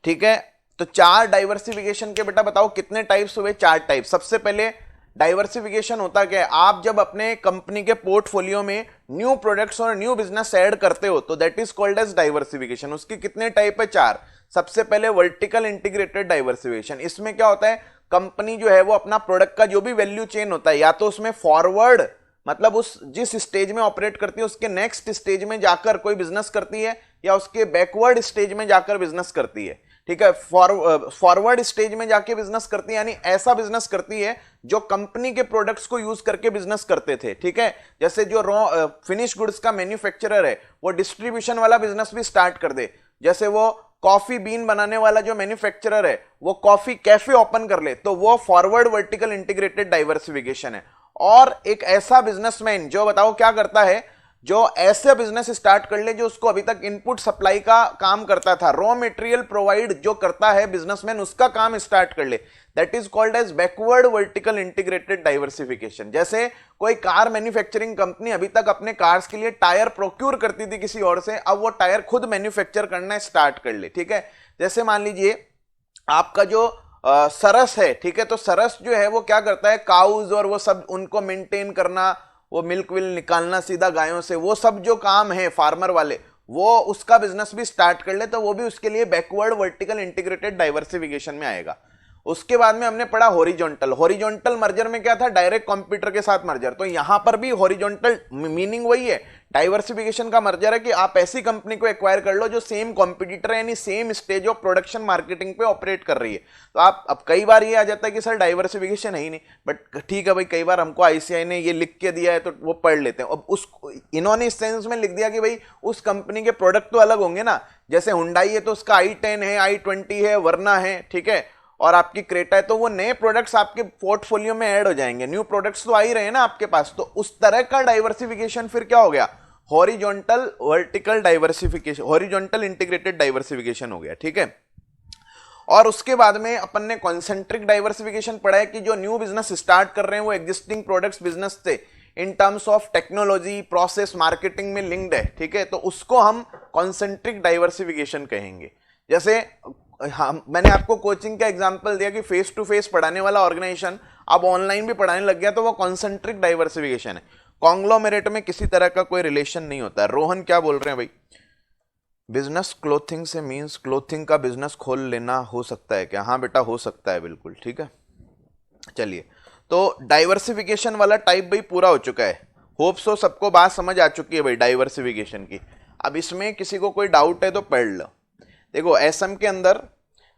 ठीक है, तो 4 डाइवर्सिफिकेशन के बेटा बताओ कितने टाइप्स हुए, 4 टाइप। सबसे पहले डाइवर्सिफिकेशन होता क्या है, आप जब अपने कंपनी के पोर्टफोलियो में न्यू प्रोडक्ट्स और न्यू बिजनेस ऐड करते हो तो that is called as diversification. उसके कितने टाइप है, 4। सबसे पहले वर्टिकल इंटीग्रेटेड डाइवर्सिफिकेशन। इसमें क्या होता है, कंपनी जो है वो अपना प्रोडक्ट का जो भी वैल्यू चेन होता है, या तो उसमें फॉरवर्ड मतलब उस जिस स्टेज में ऑपरेट करती है उसके नेक्स्ट स्टेज में जाकर कोई बिजनेस करती है या उसके बैकवर्ड स्टेज में जाकर बिजनेस करती है, ठीक है। फॉरवर्ड स्टेज में जाके बिजनेस करती है, यानी ऐसा बिजनेस करती है जो कंपनी के प्रोडक्ट्स को यूज करके बिजनेस करते थे, ठीक है। जैसे जो रॉ फिनिश गुड्स का मैन्युफैक्चरर है वो डिस्ट्रीब्यूशन वाला बिजनेस भी स्टार्ट कर दे, जैसे वो कॉफी बीन बनाने वाला जो मैन्युफैक्चरर है वो कॉफी कैफे ओपन कर ले, तो वो फॉरवर्ड वर्टिकल इंटीग्रेटेड डाइवर्सिफिकेशन है। और एक ऐसा बिजनेसमैन जो बताओ क्या करता है, जो ऐसे बिजनेस स्टार्ट कर ले जो उसको अभी तक इनपुट सप्लाई का काम करता था, रॉ मटेरियल प्रोवाइड जो करता है बिजनेसमैन उसका काम स्टार्ट कर ले, that is called as backward vertical integrated diversification. जैसे कोई कार मैन्युफैक्चरिंग कंपनी अभी तक अपने कार्स के लिए टायर प्रोक्यूर करती थी किसी और से, अब वो टायर खुद मैन्युफैक्चर करना स्टार्ट कर ले, ठीक है। जैसे मान लीजिए आपका जो सरस है, ठीक है, तो सरस जो है वो क्या करता है, काउज और वो सब उनको मेंटेन करना, वो मिल्क विल निकालना सीधा गायों से, वो सब जो काम है फार्मर वाले, वो उसका बिजनेस भी स्टार्ट कर ले तो वो भी उसके लिए बैकवर्ड वर्टिकल इंटीग्रेटेड डाइवर्सिफिकेशन में आएगा। उसके बाद में हमने पढ़ा हॉरिजॉन्टल। हॉरिजॉन्टल मर्जर में क्या था, डायरेक्ट कंप्यूटर के साथ मर्जर। तो यहां पर भी हॉरिजॉन्टल मीनिंग वही है, डाइवर्सिफिकेशन का मर्जर है कि आप ऐसी कंपनी को एक्वायर कर लो जो सेम कॉम्पिटिटर है, यानी same stage of production marketing पे ऑपरेट कर रही है। तो आप अब कई बार ये आ जाता है कि सर डाइवर्सिफिकेशन है ही नहीं, बट ठीक है भाई, कई बार हमको आईसीआई ने ये लिख के दिया है तो वो पढ़ लेते हैं। अब उस इन्होंने इस सेंस में लिख दिया कि भाई उस कंपनी के प्रोडक्ट तो अलग होंगे ना, जैसे हुंडई है तो उसका i10 है, i20 है, वर्ना है, ठीक है, और आपकी क्रेटा है, तो वो नए प्रोडक्ट्स आपके पोर्टफोलियो में ऐड हो जाएंगे, न्यू प्रोडक्ट्स तो आ ही रहे हैं ना आपके पास। तो उस तरह का डाइवर्सिफिकेशन फिर क्या हो गया, horizontal vertical diversification, horizontal integrated diversification हो गया, ठीक है। और उसके बाद में अपन ने कॉन्सेंट्रिक डाइवर्सिफिकेशन पढ़ा है कि जो न्यू बिजनेस स्टार्ट कर रहे हैं वो एग्जिस्टिंग प्रोडक्ट्स बिजनेस से in terms of technology process marketing में लिंक्ड है, ठीक है, तो उसको हम कॉन्सेंट्रिक डाइवर्सिफिकेशन कहेंगे। जैसे मैंने आपको कोचिंग का एग्जांपल दिया कि फेस टू फेस पढ़ाने वाला ऑर्गेनाइजेशन अब ऑनलाइन भी पढ़ाने लग गया, तो वो कॉन्सेंट्रिक डाइवर्सिफिकेशन है। कॉन्ग्लोमेरेट में किसी तरह का कोई रिलेशन नहीं होता है। रोहन क्या बोल रहे हैं भाई, बिजनेस क्लोथिंग से मींस क्लोथिंग का बिजनेस खोल लेना हो सकता है क्या? हाँ बेटा हो सकता है, बिल्कुल ठीक है। चलिए, तो डाइवर्सिफिकेशन वाला टाइप भाई पूरा हो चुका है। होप सो सबको बात समझ आ चुकी है भाई डाइवर्सिफिकेशन की। अब इसमें किसी को कोई डाउट है तो पढ़ लो। देखो एसएम के अंदर,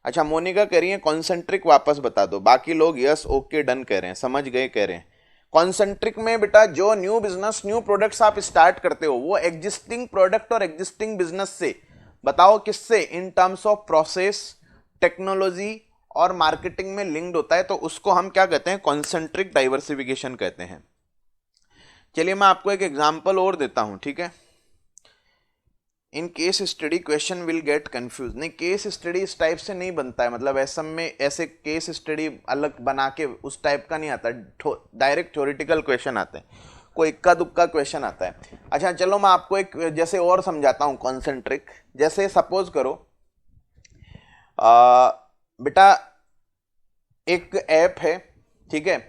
अच्छा मोनिका कह रही है कॉन्सेंट्रिक वापस बता दो, बाकी लोग यस ओके डन कह रहे हैं, समझ गए कह रहे हैं। कॉन्सेंट्रिक में बेटा जो न्यू बिजनेस न्यू प्रोडक्ट्स आप स्टार्ट करते हो वो एग्जिस्टिंग प्रोडक्ट और एग्जिस्टिंग बिजनेस से, बताओ किससे, in terms of process technology और मार्केटिंग में लिंक्ड होता है, तो उसको हम क्या कहते हैं, कॉन्सेंट्रिक डाइवर्सिफिकेशन कहते हैं। चलिए मैं आपको एक एग्जांपल और देता हूं, ठीक है। In case study question will get confuse, नहीं केस स्टडी इस टाइप से नहीं बनता है, मतलब ऐसा में ऐसे केस स्टडी अलग बना के उस टाइप का नहीं आता, डायरेक्ट थ्योरेटिकल क्वेश्चन आते हैं, कोई इक्का दुक्का क्वेश्चन आता है। अच्छा चलो मैं आपको एक जैसे और समझाता हूँ कॉन्सेंट्रिक। जैसे सपोज करो बेटा एक ऐप है, ठीक है,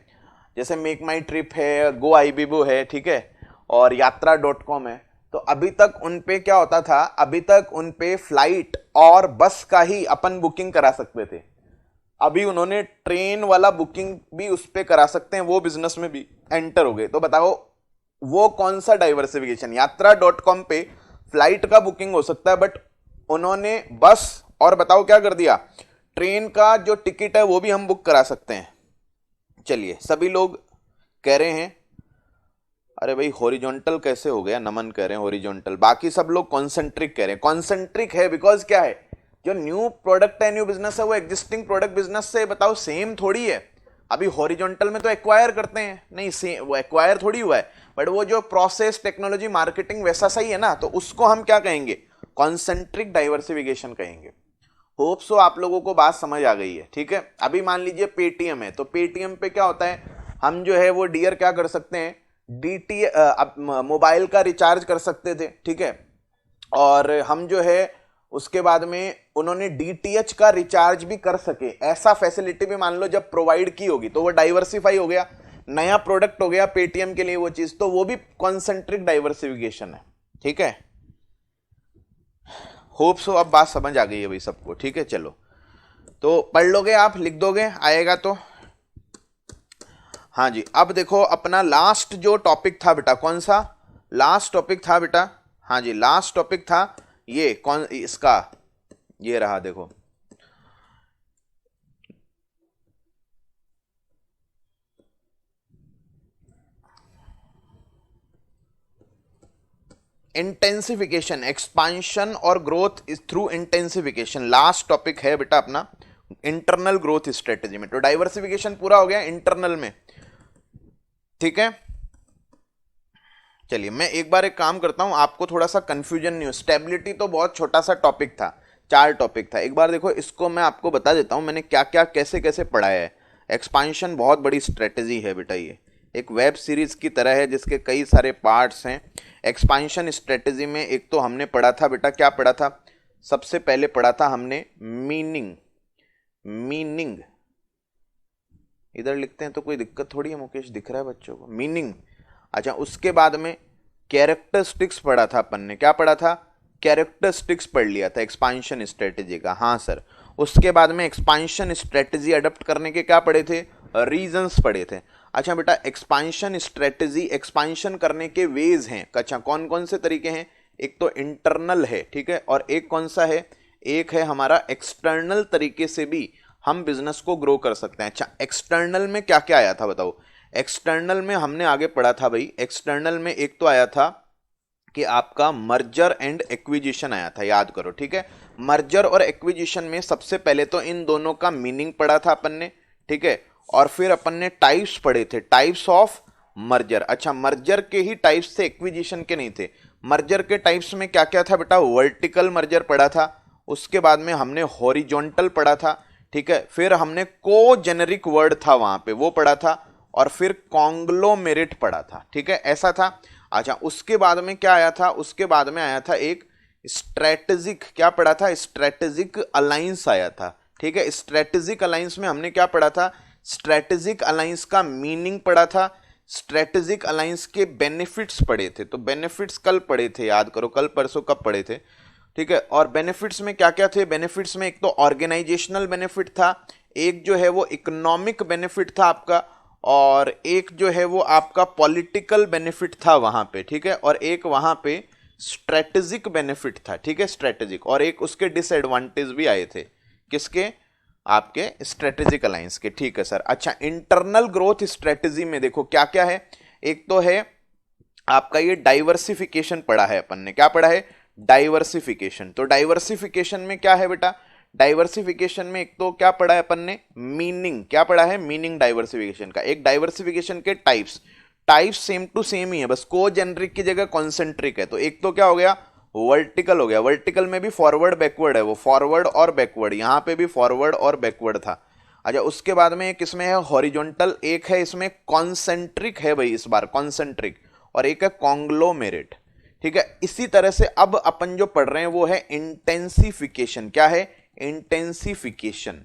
जैसे मेक माई ट्रिप है, गो आईबीबो है, ठीक है, और यात्रा.com है। तो अभी तक उन पे क्या होता था, अभी तक उन पे फ्लाइट और बस का ही अपन बुकिंग करा सकते थे। अभी उन्होंने ट्रेन वाला बुकिंग भी उस पे करा सकते हैं, वो बिजनेस में भी एंटर हो गए। तो बताओ वो कौन सा डाइवर्सिफिकेशन, यात्रा.com पे फ्लाइट का बुकिंग हो सकता है बट उन्होंने बस और बताओ क्या कर दिया, ट्रेन का जो टिकट है वो भी हम बुक करा सकते हैं। चलिए सभी लोग कह रहे हैं अरे भाई हॉरिजॉन्टल कैसे हो गया, नमन कह रहे हैं हॉरिजॉन्टल, बाकी सब लोग कॉन्सेंट्रिक कह रहे हैं। कॉन्सेंट्रिक है बिकॉज क्या है, जो न्यू प्रोडक्ट है न्यू बिजनेस है वो एग्जिस्टिंग प्रोडक्ट बिजनेस से बताओ सेम थोड़ी है। अभी हॉरिजॉन्टल में तो एक्वायर करते हैं, नहीं सेम वो एक्वायर थोड़ी हुआ है, बट वो जो प्रोसेस टेक्नोलॉजी मार्केटिंग वैसा सही है ना, तो उसको हम क्या कहेंगे, कॉन्सेंट्रिक डाइवर्सिफिकेशन कहेंगे। होप सो आप लोगों को बात समझ आ गई है, ठीक है। अभी मान लीजिए पेटीएम है, तो पेटीएम पे क्या होता है, हम जो है वो डियर क्या कर सकते हैं, डीटी मोबाइल का रिचार्ज कर सकते थे, ठीक है, और हम जो है उसके बाद में उन्होंने डीटीएच का रिचार्ज भी कर सके, ऐसा फैसिलिटी भी मान लो जब प्रोवाइड की होगी, तो वो डाइवर्सिफाई हो गया, नया प्रोडक्ट हो गया पेटीएम के लिए वो चीज, तो वो भी कॉन्सेंट्रिक डाइवर्सिफिकेशन है, ठीक है। होप सो अब बात समझ आ गई है भाई सबको, ठीक है। चलो तो पढ़ लोगे आप, लिख दोगे, आएगा तो। हाँ जी, अब देखो अपना लास्ट जो टॉपिक था बेटा, कौन सा लास्ट टॉपिक था बेटा? हाँ जी, लास्ट टॉपिक था ये कौन इसका, ये रहा देखो, इंटेंसिफिकेशन, एक्सपांशन और growth is through intensification, last topic है बेटा अपना इंटरनल ग्रोथ स्ट्रेटेजी में। तो डाइवर्सिफिकेशन पूरा हो गया इंटरनल में, ठीक है। चलिए मैं एक बार एक काम करता हूं, आपको थोड़ा सा कंफ्यूजन नहीं हो। स्टेबिलिटी तो बहुत छोटा सा टॉपिक था, 4 टॉपिक था। एक बार देखो इसको मैं आपको बता देता हूं मैंने क्या क्या कैसे कैसे पढ़ाया है। एक्सपांशन बहुत बड़ी स्ट्रेटेजी है बेटा, ये एक वेब सीरीज की तरह है जिसके कई सारे पार्ट्स हैं। एक्सपांशन स्ट्रेटेजी में एक तो हमने पढ़ा था बेटा, क्या पढ़ा था? सबसे पहले पढ़ा था हमने मीनिंग, मीनिंग इधर लिखते हैं तो कोई दिक्कत थोड़ी है मुकेश, दिख रहा है बच्चों को मीनिंग। अच्छा, उसके बाद में कैरेक्टरिस्टिक्स पढ़ा था अपन ने, क्या पढ़ा था? कैरेक्टरिस्टिक्स पढ़ लिया था एक्सपांशन स्ट्रेटेजी का, हाँ सर। उसके बाद में एक्सपांशन स्ट्रेटेजी अडॉप्ट करने के क्या पढ़े थे? रीजंस पढ़े थे। अच्छा बेटा, एक्सपांशन स्ट्रेटेजी एक्सपांशन करने के वेज हैं, अच्छा कौन कौन से तरीके हैं? एक तो इंटरनल है, ठीक है, और एक कौन सा है? एक है हमारा एक्सटर्नल तरीके से भी हम बिजनेस को ग्रो कर सकते हैं। अच्छा, एक्सटर्नल में क्या क्या आया था बताओ? एक्सटर्नल में हमने आगे पढ़ा था भाई, एक्सटर्नल में एक तो आया था कि आपका मर्जर एंड एक्विजिशन आया था, याद करो, ठीक है। मर्जर और एक्विजिशन में सबसे पहले तो इन दोनों का मीनिंग पढ़ा था अपन ने, ठीक है, और फिर अपन ने टाइप्स पढ़े थे, टाइप्स ऑफ मर्जर। अच्छा, मर्जर के ही टाइप्स थे, एक्विजिशन के नहीं थे। मर्जर के टाइप्स में क्या क्या था बेटा? वर्टिकल मर्जर पढ़ा था, उसके बाद में हमने हॉरिजॉन्टल पढ़ा था, ठीक है, फिर हमने को जेनेरिक वर्ड था वहां पे वो पढ़ा था, और फिर कॉन्ग्लोमेरेट पढ़ा था, ठीक है, ऐसा था। अच्छा, उसके बाद में क्या आया था? उसके बाद में आया था एक स्ट्रेटेजिक, क्या पढ़ा था? स्ट्रेटेजिक अलायंस आया था, ठीक है। स्ट्रेटेजिक अलायंस में हमने क्या पढ़ा था? स्ट्रेटेजिक अलायंस का मीनिंग पढ़ा था, स्ट्रेटेजिक अलायंस के बेनिफिट्स पढ़े थे। तो बेनिफिट्स कल पढ़े थे, याद करो, कल परसों कब पढ़े थे, ठीक है। और बेनिफिट्स में क्या क्या थे? बेनिफिट्स में एक तो ऑर्गेनाइजेशनल बेनिफिट था, एक जो है वो इकोनॉमिक बेनिफिट था आपका, और एक जो है वो आपका पॉलिटिकल बेनिफिट था वहां पे, ठीक है, और एक वहां पे स्ट्रेटेजिक बेनिफिट था, ठीक है, स्ट्रेटेजिक, और एक उसके डिसएडवांटेज भी आए थे, किसके? आपके स्ट्रेटेजिक अलायंस के, ठीक है सर। अच्छा, इंटरनल ग्रोथ स्ट्रेटेजी में देखो क्या क्या है। एक तो है आपका ये डाइवर्सिफिकेशन पढ़ा है अपन ने, क्या पढ़ा है? डाइवर्सिफिकेशन। तो डाइवर्सिफिकेशन में क्या है बेटा? डाइवर्सिफिकेशन में एक तो क्या पढ़ा है अपन ने? मीनिंग, क्या पढ़ा है? मीनिंग डाइवर्सिफिकेशन का। एक डाइवर्सिफिकेशन के types, types same to same ही है, बस को जेनरिक की जगह कॉन्सेंट्रिक है। तो एक तो क्या हो गया? वर्टिकल हो गया, वर्टिकल में भी फॉरवर्ड बैकवर्ड है, वो फॉरवर्ड और बैकवर्ड, यहां पे भी फॉरवर्ड और बैकवर्ड था। अच्छा, उसके बाद में एक इसमें है हॉरिजॉन्टल, एक है इसमें कॉन्सेंट्रिक है भाई, इस बार कॉन्सेंट्रिक, और एक है कॉन्ग्लोमेरेट, ठीक है। इसी तरह से अब अपन जो पढ़ रहे हैं वो है इंटेंसिफिकेशन। क्या है? इंटेंसिफिकेशन।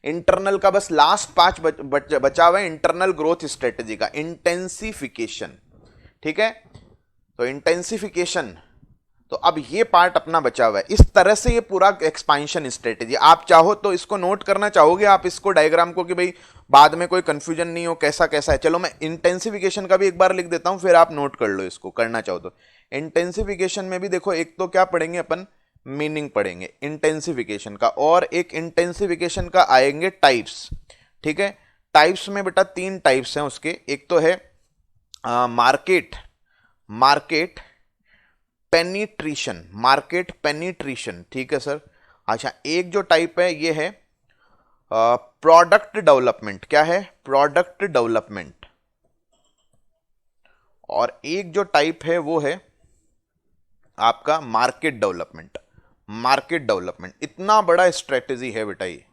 इंटरनल का बस लास्ट 5 बचा हुआ है इंटरनल ग्रोथ स्ट्रेटेजी का, इंटेंसिफिकेशन, ठीक है। तो इंटेंसिफिकेशन, तो अब ये पार्ट अपना बचा हुआ है। इस तरह से ये पूरा एक्सपांशन स्ट्रेटेजी, आप चाहो तो इसको नोट करना चाहोगे आप इसको डायग्राम को, कि भाई बाद में कोई कंफ्यूजन नहीं हो कैसा कैसा है। चलो मैं इंटेंसिफिकेशन का भी एक बार लिख देता हूं, फिर आप नोट कर लो इसको, करना चाहो तो। इंटेंसिफिकेशन में भी देखो, एक तो क्या पढ़ेंगे अपन? मीनिंग पढ़ेंगे इंटेंसिफिकेशन का, और एक इंटेंसिफिकेशन का आएंगे टाइप्स, ठीक है। टाइप्स में बेटा 3 टाइप्स हैं उसके। एक तो है market, market penetration, market penetration, ठीक है सर। अच्छा, एक जो टाइप है ये है प्रोडक्ट डेवलपमेंट, क्या है? Product development. और एक जो टाइप है वो है आपका मार्केट डेवलपमेंट, मार्केट डेवलपमेंट। इतना बड़ा स्ट्रेटेजी है बेटा ये,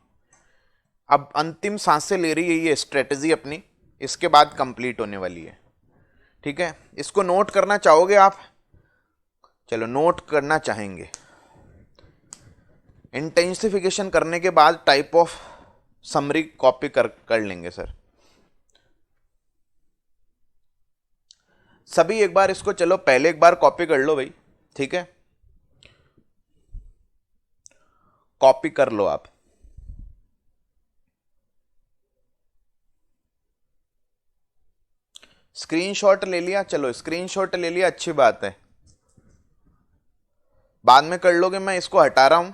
अब अंतिम सांसें ले रही है ये स्ट्रेटेजी अपनी, इसके बाद कंप्लीट होने वाली है, ठीक है। इसको नोट करना चाहोगे आप? चलो नोट करना चाहेंगे। इंटेंसिफिकेशन करने के बाद टाइप ऑफ समरी कॉपी कर लेंगे सर सभी। एक बार इसको चलो पहले एक बार कॉपी कर लो भाई, ठीक है, कॉपी कर लो आप। स्क्रीनशॉट ले लिया, चलो स्क्रीनशॉट ले लिया, अच्छी बात है, बाद में कर लोगे, मैं इसको हटा रहा हूं,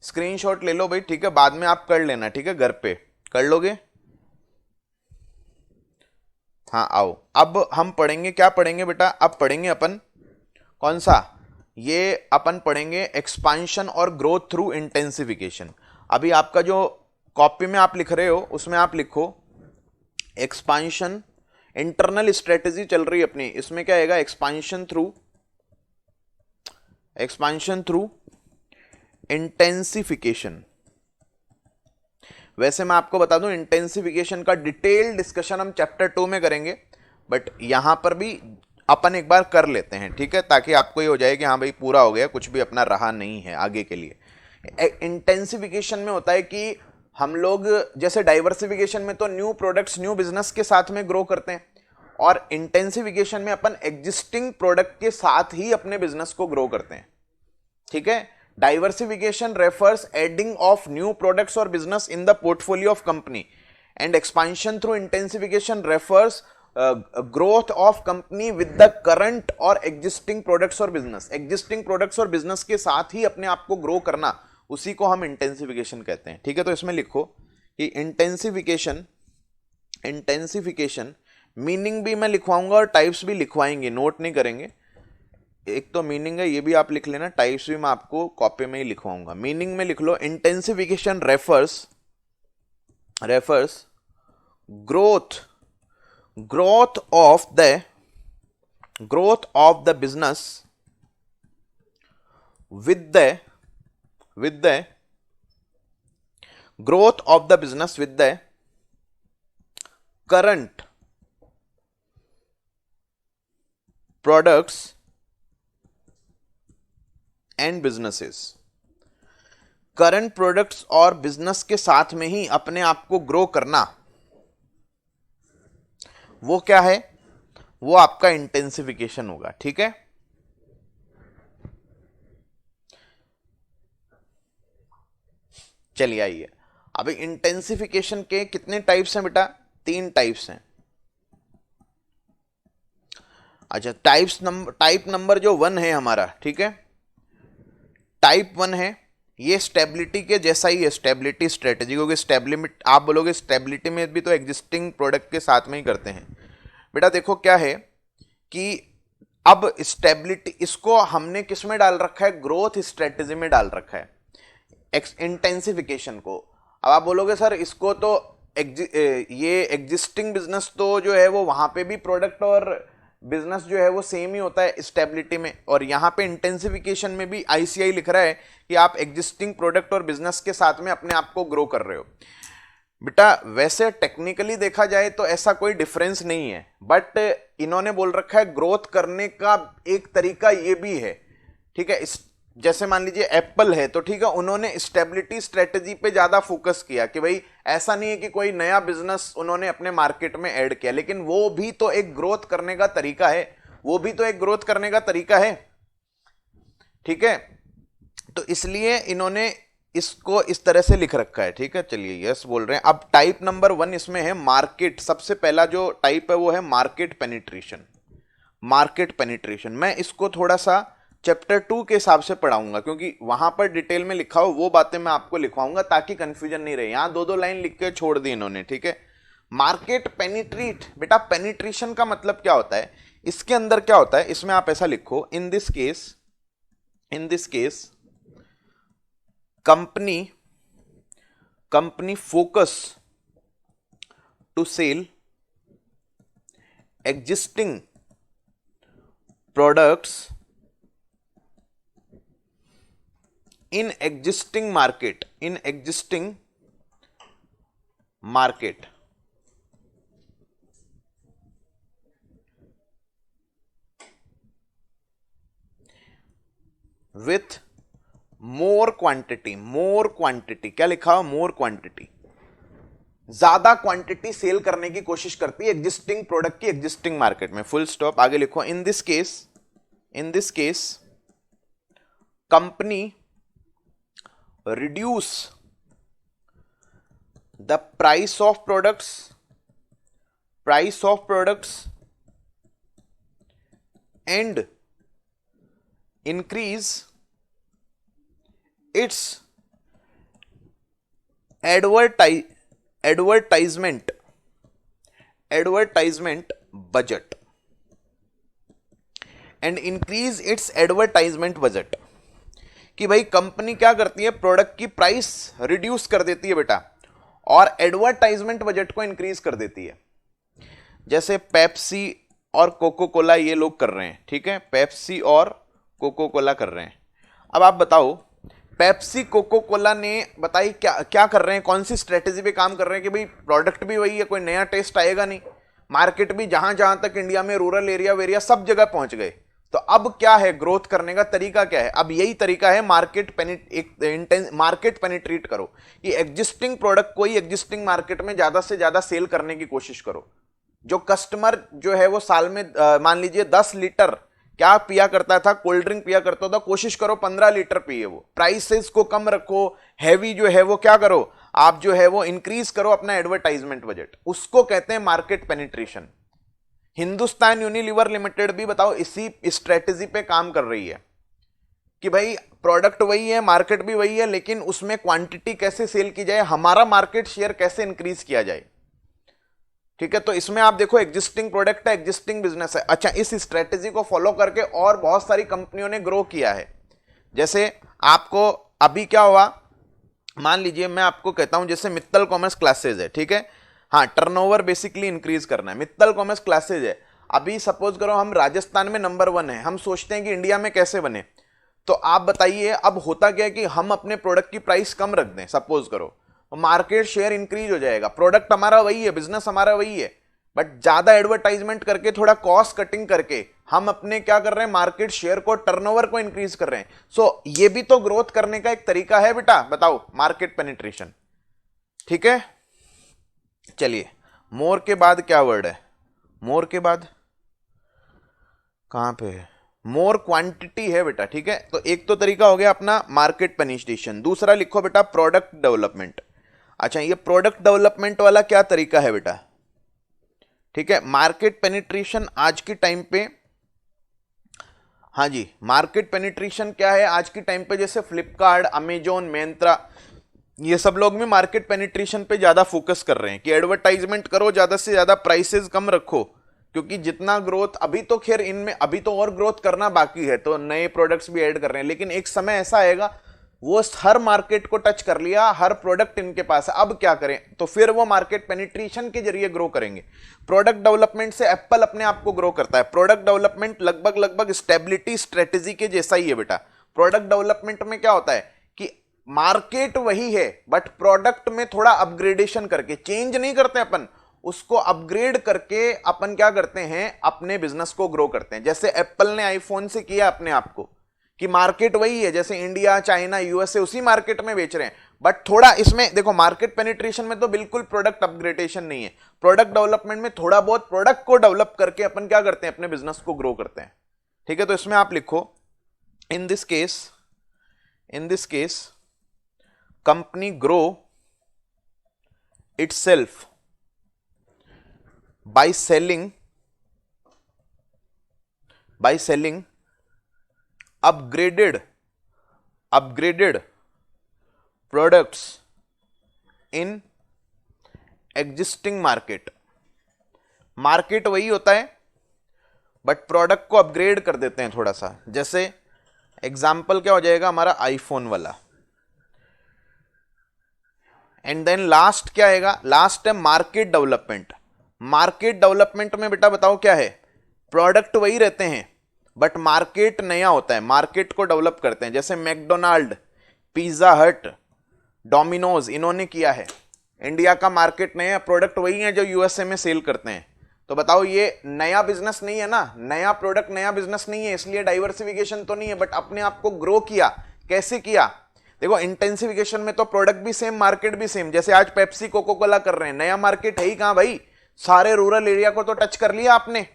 स्क्रीनशॉट ले लो भाई, ठीक है, बाद में आप कर लेना, ठीक है, घर पे कर लोगे। हाँ आओ, अब हम पढ़ेंगे, क्या पढ़ेंगे बेटा, अब पढ़ेंगे अपन कौन सा, ये अपन पढ़ेंगे एक्सपांशन और ग्रोथ थ्रू इंटेंसिफिकेशन। अभी आपका जो कॉपी में आप लिख रहे हो उसमें आप लिखो एक्सपांशन, इंटरनल स्ट्रेटेजी चल रही है अपनी, इसमें क्या आएगा, एक्सपांशन थ्रू इंटेंसिफिकेशन। वैसे मैं आपको बता दूं इंटेंसिफिकेशन का डिटेल डिस्कशन हम चैप्टर 2 में करेंगे, बट यहां पर भी अपन एक बार कर लेते हैं, ठीक है, ताकि आपको ये हो जाए कि हाँ भाई पूरा हो गया, कुछ भी अपना रहा नहीं है आगे के लिए। इंटेंसिफिकेशन में होता है कि हम लोग जैसे डाइवर्सिफिकेशन में तो न्यू प्रोडक्ट्स न्यू बिजनेस के साथ में ग्रो करते हैं, और इंटेंसिफिकेशन में अपन एग्जिस्टिंग प्रोडक्ट के साथ ही अपने बिजनेस को ग्रो करते हैं, ठीक है। Diversification refers adding of new products और business in the portfolio of company, and expansion through intensification refers growth of company with the current और एग्जिस्टिंग प्रोडक्ट्स और बिजनेस। एग्जिस्टिंग प्रोडक्ट्स और बिजनेस के साथ ही अपने आप को ग्रो करना, उसी को हम इंटेंसिफिकेशन कहते हैं, ठीक है। तो इसमें लिखो कि इंटेंसिफिकेशन मीनिंग भी मैं लिखवाऊंगा और टाइप्स भी लिखवाएंगे, नोट नहीं करेंगे। एक तो मीनिंग है, ये भी आप लिख लेना, टाइप्स भी मैं आपको कॉपी में ही लिखवाऊंगा। मीनिंग में लिख लो, intensification refers growth of the business with the growth of the business with the current products and businesses। Current products और बिजनेस के साथ में ही अपने आप को ग्रो करना, वो क्या है, वो आपका इंटेंसिफिकेशन होगा, ठीक है। चलिए आइए, अभी इंटेंसिफिकेशन के कितने टाइप्स हैं बेटा, 3 टाइप्स हैं। अच्छा, टाइप नंबर जो 1 है हमारा, ठीक है, टाइप 1 है, ये स्टेबिलिटी के जैसा ही है, स्टेबिलिटी स्ट्रेटेजी, क्योंकि स्टेबिलिटी आप बोलोगे स्टेबिलिटी में भी तो एग्जिस्टिंग प्रोडक्ट के साथ में ही करते हैं। बेटा देखो क्या है कि अब स्टेबिलिटी इसको हमने किस में डाल रखा है, ग्रोथ स्ट्रेटेजी में डाल रखा है इंटेंसिफिकेशन को। अब आप बोलोगे सर इसको तो ये एग्जिस्टिंग बिजनेस तो जो है वो वहां पे भी प्रोडक्ट और बिजनेस जो है वो सेम ही होता है स्टेबिलिटी में, और यहां पे इंटेंसिफिकेशन में भी आईसीआई लिख रहा है कि आप एग्जिस्टिंग प्रोडक्ट और बिजनेस के साथ में अपने आप को ग्रो कर रहे हो। बेटा वैसे टेक्निकली देखा जाए तो ऐसा कोई डिफरेंस नहीं है, बट इन्होंने बोल रखा है ग्रोथ करने का एक तरीका ये भी है, ठीक है। जैसे मान लीजिए एप्पल है तो ठीक है, उन्होंने स्टेबिलिटी स्ट्रेटेजी पे ज्यादा फोकस किया कि भाई ऐसा नहीं है कि कोई नया बिजनेस उन्होंने अपने मार्केट में ऐड किया, लेकिन वो भी तो एक ग्रोथ करने का तरीका है, ठीक है। तो इसलिए इन्होंने इसको इस तरह से लिख रखा है, ठीक है। चलिए यस बोल रहे हैं। अब टाइप नंबर 1 इसमें है मार्केट, सबसे पहला जो टाइप है वो है मार्केट पेनिट्रेशन। मैं इसको थोड़ा सा चैप्टर 2 के हिसाब से पढ़ाऊंगा, क्योंकि वहां पर डिटेल में लिखा हो वो बातें मैं आपको लिखवाऊंगा ताकि कंफ्यूजन नहीं रहे। यहां 2-2 लाइन लिख के छोड़ दी इन्होंने, ठीक है। मार्केट पेनिट्रेट, बेटा पेनिट्रेशन का मतलब क्या होता है, इसके अंदर क्या होता है, इसमें आप ऐसा लिखो, in this case company focus to sell existing products in existing market with more quantity, क्या लिखा, मोर क्वांटिटी, ज्यादा क्वांटिटी सेल करने की कोशिश करती है एग्जिस्टिंग प्रोडक्ट की एग्जिस्टिंग मार्केट में, फुल स्टॉप। आगे लिखो, in this case company reduce the price of products and increase its advertisement budget and increase its advertisement budget, कि भाई कंपनी क्या करती है, प्रोडक्ट की प्राइस रिड्यूस कर देती है बेटा और एडवर्टाइजमेंट बजट को इंक्रीज कर देती है। जैसे पेप्सी और कोको कोला ये लोग कर रहे हैं, ठीक है, पेप्सी और कोको कोला कर रहे हैं। अब आप बताओ, पेप्सी कोको कोला ने बताई क्या क्या कर रहे हैं, कौन सी स्ट्रेटेजी पे काम कर रहे हैं कि भाई प्रोडक्ट भी वही है, कोई नया टेस्ट आएगा नहीं, मार्केट भी जहां जहां तक इंडिया में रूरल एरिया वेरिया सब जगह पहुंच गए। तो अब क्या है, ग्रोथ करने का तरीका क्या है, अब यही तरीका है मार्केट पेनिट्रेट करो, कि एग्जिस्टिंग प्रोडक्ट को ही एग्जिस्टिंग मार्केट में ज्यादा से ज्यादा सेल करने की कोशिश करो। जो कस्टमर जो है वो साल में मान लीजिए 10 लीटर क्या पिया करता था, कोल्ड ड्रिंक पिया करता था, कोशिश करो 15 लीटर पिए, वो प्राइसेस को कम रखो, हैवी जो है वो क्या करो आप जो है वो इंक्रीज करो अपना एडवर्टाइजमेंट बजट, उसको कहते हैं market penetration. Hindustan Unilever limited भी बताओ इसी स्ट्रेटेजी पे काम कर रही है कि भाई प्रोडक्ट वही है, मार्केट भी वही है, लेकिन उसमें क्वांटिटी कैसे सेल की जाए, हमारा मार्केट शेयर कैसे इंक्रीज किया जाए। ठीक है, तो इसमें आप देखो एग्जिस्टिंग प्रोडक्ट है, एग्जिस्टिंग बिजनेस है। अच्छा, इस स्ट्रेटेजी को फॉलो करके और बहुत सारी कंपनियों ने ग्रो किया है। जैसे आपको अभी क्या हुआ, मान लीजिए मैं आपको कहता हूं जैसे मित्तल कॉमर्स क्लासेज है, ठीक है, हाँ टर्नओवर बेसिकली इंक्रीज करना है, मित्तल कॉमर्स क्लासेज है। अभी सपोज करो हम राजस्थान में नंबर 1 है, हम सोचते हैं कि इंडिया में कैसे बने, तो आप बताइए अब होता क्या है कि हम अपने प्रोडक्ट की प्राइस कम रख दें, सपोज करो, मार्केट शेयर इंक्रीज हो जाएगा, प्रोडक्ट हमारा वही है, बिजनेस हमारा वही है, बट ज्यादा एडवर्टाइजमेंट करके थोड़ा कॉस्ट कटिंग करके हम अपने क्या कर रहे हैं, मार्केट शेयर को, टर्नओवर को इंक्रीज कर रहे हैं। सो ये भी तो ग्रोथ करने का एक तरीका है बेटा, बताओ, मार्केट पेनिट्रेशन। ठीक है, चलिए मोर के बाद क्या वर्ड है, मोर के बाद कहां पे है, मोर क्वांटिटी है बेटा। ठीक है, तो एक तो तरीका हो गया अपना मार्केट पेनिट्रेशन, दूसरा लिखो बेटा प्रोडक्ट डेवलपमेंट। अच्छा, ये प्रोडक्ट डेवलपमेंट वाला क्या तरीका है बेटा, ठीक है, मार्केट पेनिट्रेशन आज के टाइम पे, हाँ जी, मार्केट पेनिट्रेशन क्या है आज के टाइम पे, जैसे फ्लिपकार्ट, अमेजोन, मिंत्रा, ये सब लोग भी मार्केट पेनिट्रेशन पे ज्यादा फोकस कर रहे हैं कि एडवर्टाइजमेंट करो, ज्यादा से ज्यादा प्राइसेस कम रखो, क्योंकि जितना ग्रोथ अभी तो खैर इनमें अभी तो और ग्रोथ करना बाकी है, तो नए प्रोडक्ट्स भी ऐड कर रहे हैं, लेकिन एक समय ऐसा आएगा वो हर मार्केट को टच कर लिया, हर प्रोडक्ट इनके पास है, अब क्या करें, तो फिर वो मार्केट पेनिट्रेशन के जरिए ग्रो करेंगे। प्रोडक्ट डेवलपमेंट से एप्पल अपने आप को ग्रो करता है, प्रोडक्ट डेवलपमेंट लगभग स्टेबिलिटी स्ट्रेटेजी के जैसा ही है बेटा। प्रोडक्ट डेवलपमेंट में क्या होता है कि मार्केट वही है बट प्रोडक्ट में थोड़ा अपग्रेडेशन करके, चेंज नहीं करते अपन, उसको अपग्रेड करके अपन क्या करते हैं, अपने बिजनेस को ग्रो करते हैं। जैसे एप्पल ने आईफोन से किया अपने आप को कि मार्केट वही है, जैसे इंडिया, चाइना, यूएसए उसी मार्केट में बेच रहे हैं, बट थोड़ा इसमें देखो मार्केट पेनिट्रेशन में तो बिल्कुल प्रोडक्ट अपग्रेडेशन नहीं है, प्रोडक्ट डेवलपमेंट में थोड़ा बहुत प्रोडक्ट को डेवलप करके अपन क्या करते हैं, अपने बिजनेस को ग्रो करते हैं। ठीक है, तो इसमें आप लिखो in this case company grow itself by selling upgraded products in existing market वही होता है बट प्रोडक्ट को अपग्रेड कर देते हैं थोड़ा सा। जैसे एग्जाम्पल क्या हो जाएगा हमारा आईफोन वाला, एंड देन लास्ट क्या आएगा, लास्ट है मार्केट डेवलपमेंट। मार्केट डेवलपमेंट में बेटा बताओ क्या है, प्रोडक्ट वही रहते हैं बट मार्केट नया होता है, मार्केट को डेवलप करते हैं। जैसे मैकडोनाल्ड, पिज्जा हट, डोमिनोज, इन्होंने किया है, इंडिया का मार्केट नया, प्रोडक्ट वही है जो यूएसए में सेल करते हैं। तो बताओ ये नया बिजनेस नहीं है ना, नया प्रोडक्ट नया बिजनेस नहीं है, इसलिए डाइवर्सिफिकेशन तो नहीं है, बट अपने आप को ग्रो किया। कैसे किया, देखो इंटेंसिफिकेशन में तो प्रोडक्ट भी सेम, मार्केट भी सेम। जैसे आज पेप्सी कोको कोला कर रहे हैं, नया मार्केट है ही कहां भाई, सारे रूरल एरिया को तो टच कर लिया आपने।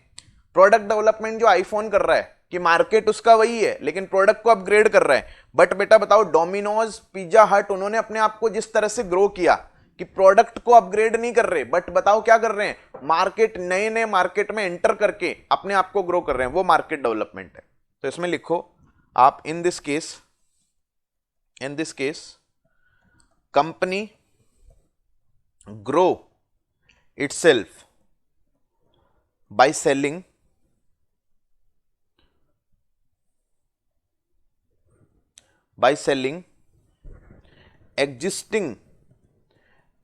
प्रोडक्ट डेवलपमेंट जो आईफोन कर रहा है कि मार्केट उसका वही है लेकिन प्रोडक्ट को अपग्रेड कर रहा है। बट बेटा बताओ डोमिनोज, पिज्जा हट, उन्होंने अपने आप को जिस तरह से ग्रो किया कि प्रोडक्ट को अपग्रेड नहीं कर रहे, बट बताओ क्या कर रहे हैं, मार्केट, नए नए मार्केट में एंटर करके अपने आप को ग्रो कर रहे हैं, वो मार्केट डेवलपमेंट है। तो इसमें लिखो आप, इन this case company grow itself by selling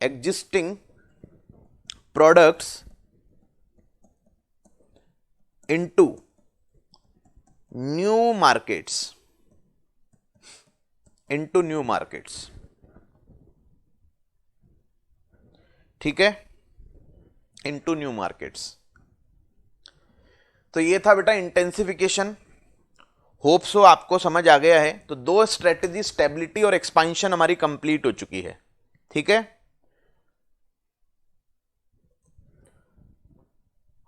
existing products into new markets, ठीक है, into new markets। तो ये था बेटा इंटेंसिफिकेशन। होप सो आपको समझ आ गया है। तो दो स्ट्रेटेजी, स्टेबिलिटी और एक्सपांशन हमारी कंप्लीट हो चुकी है, ठीक है।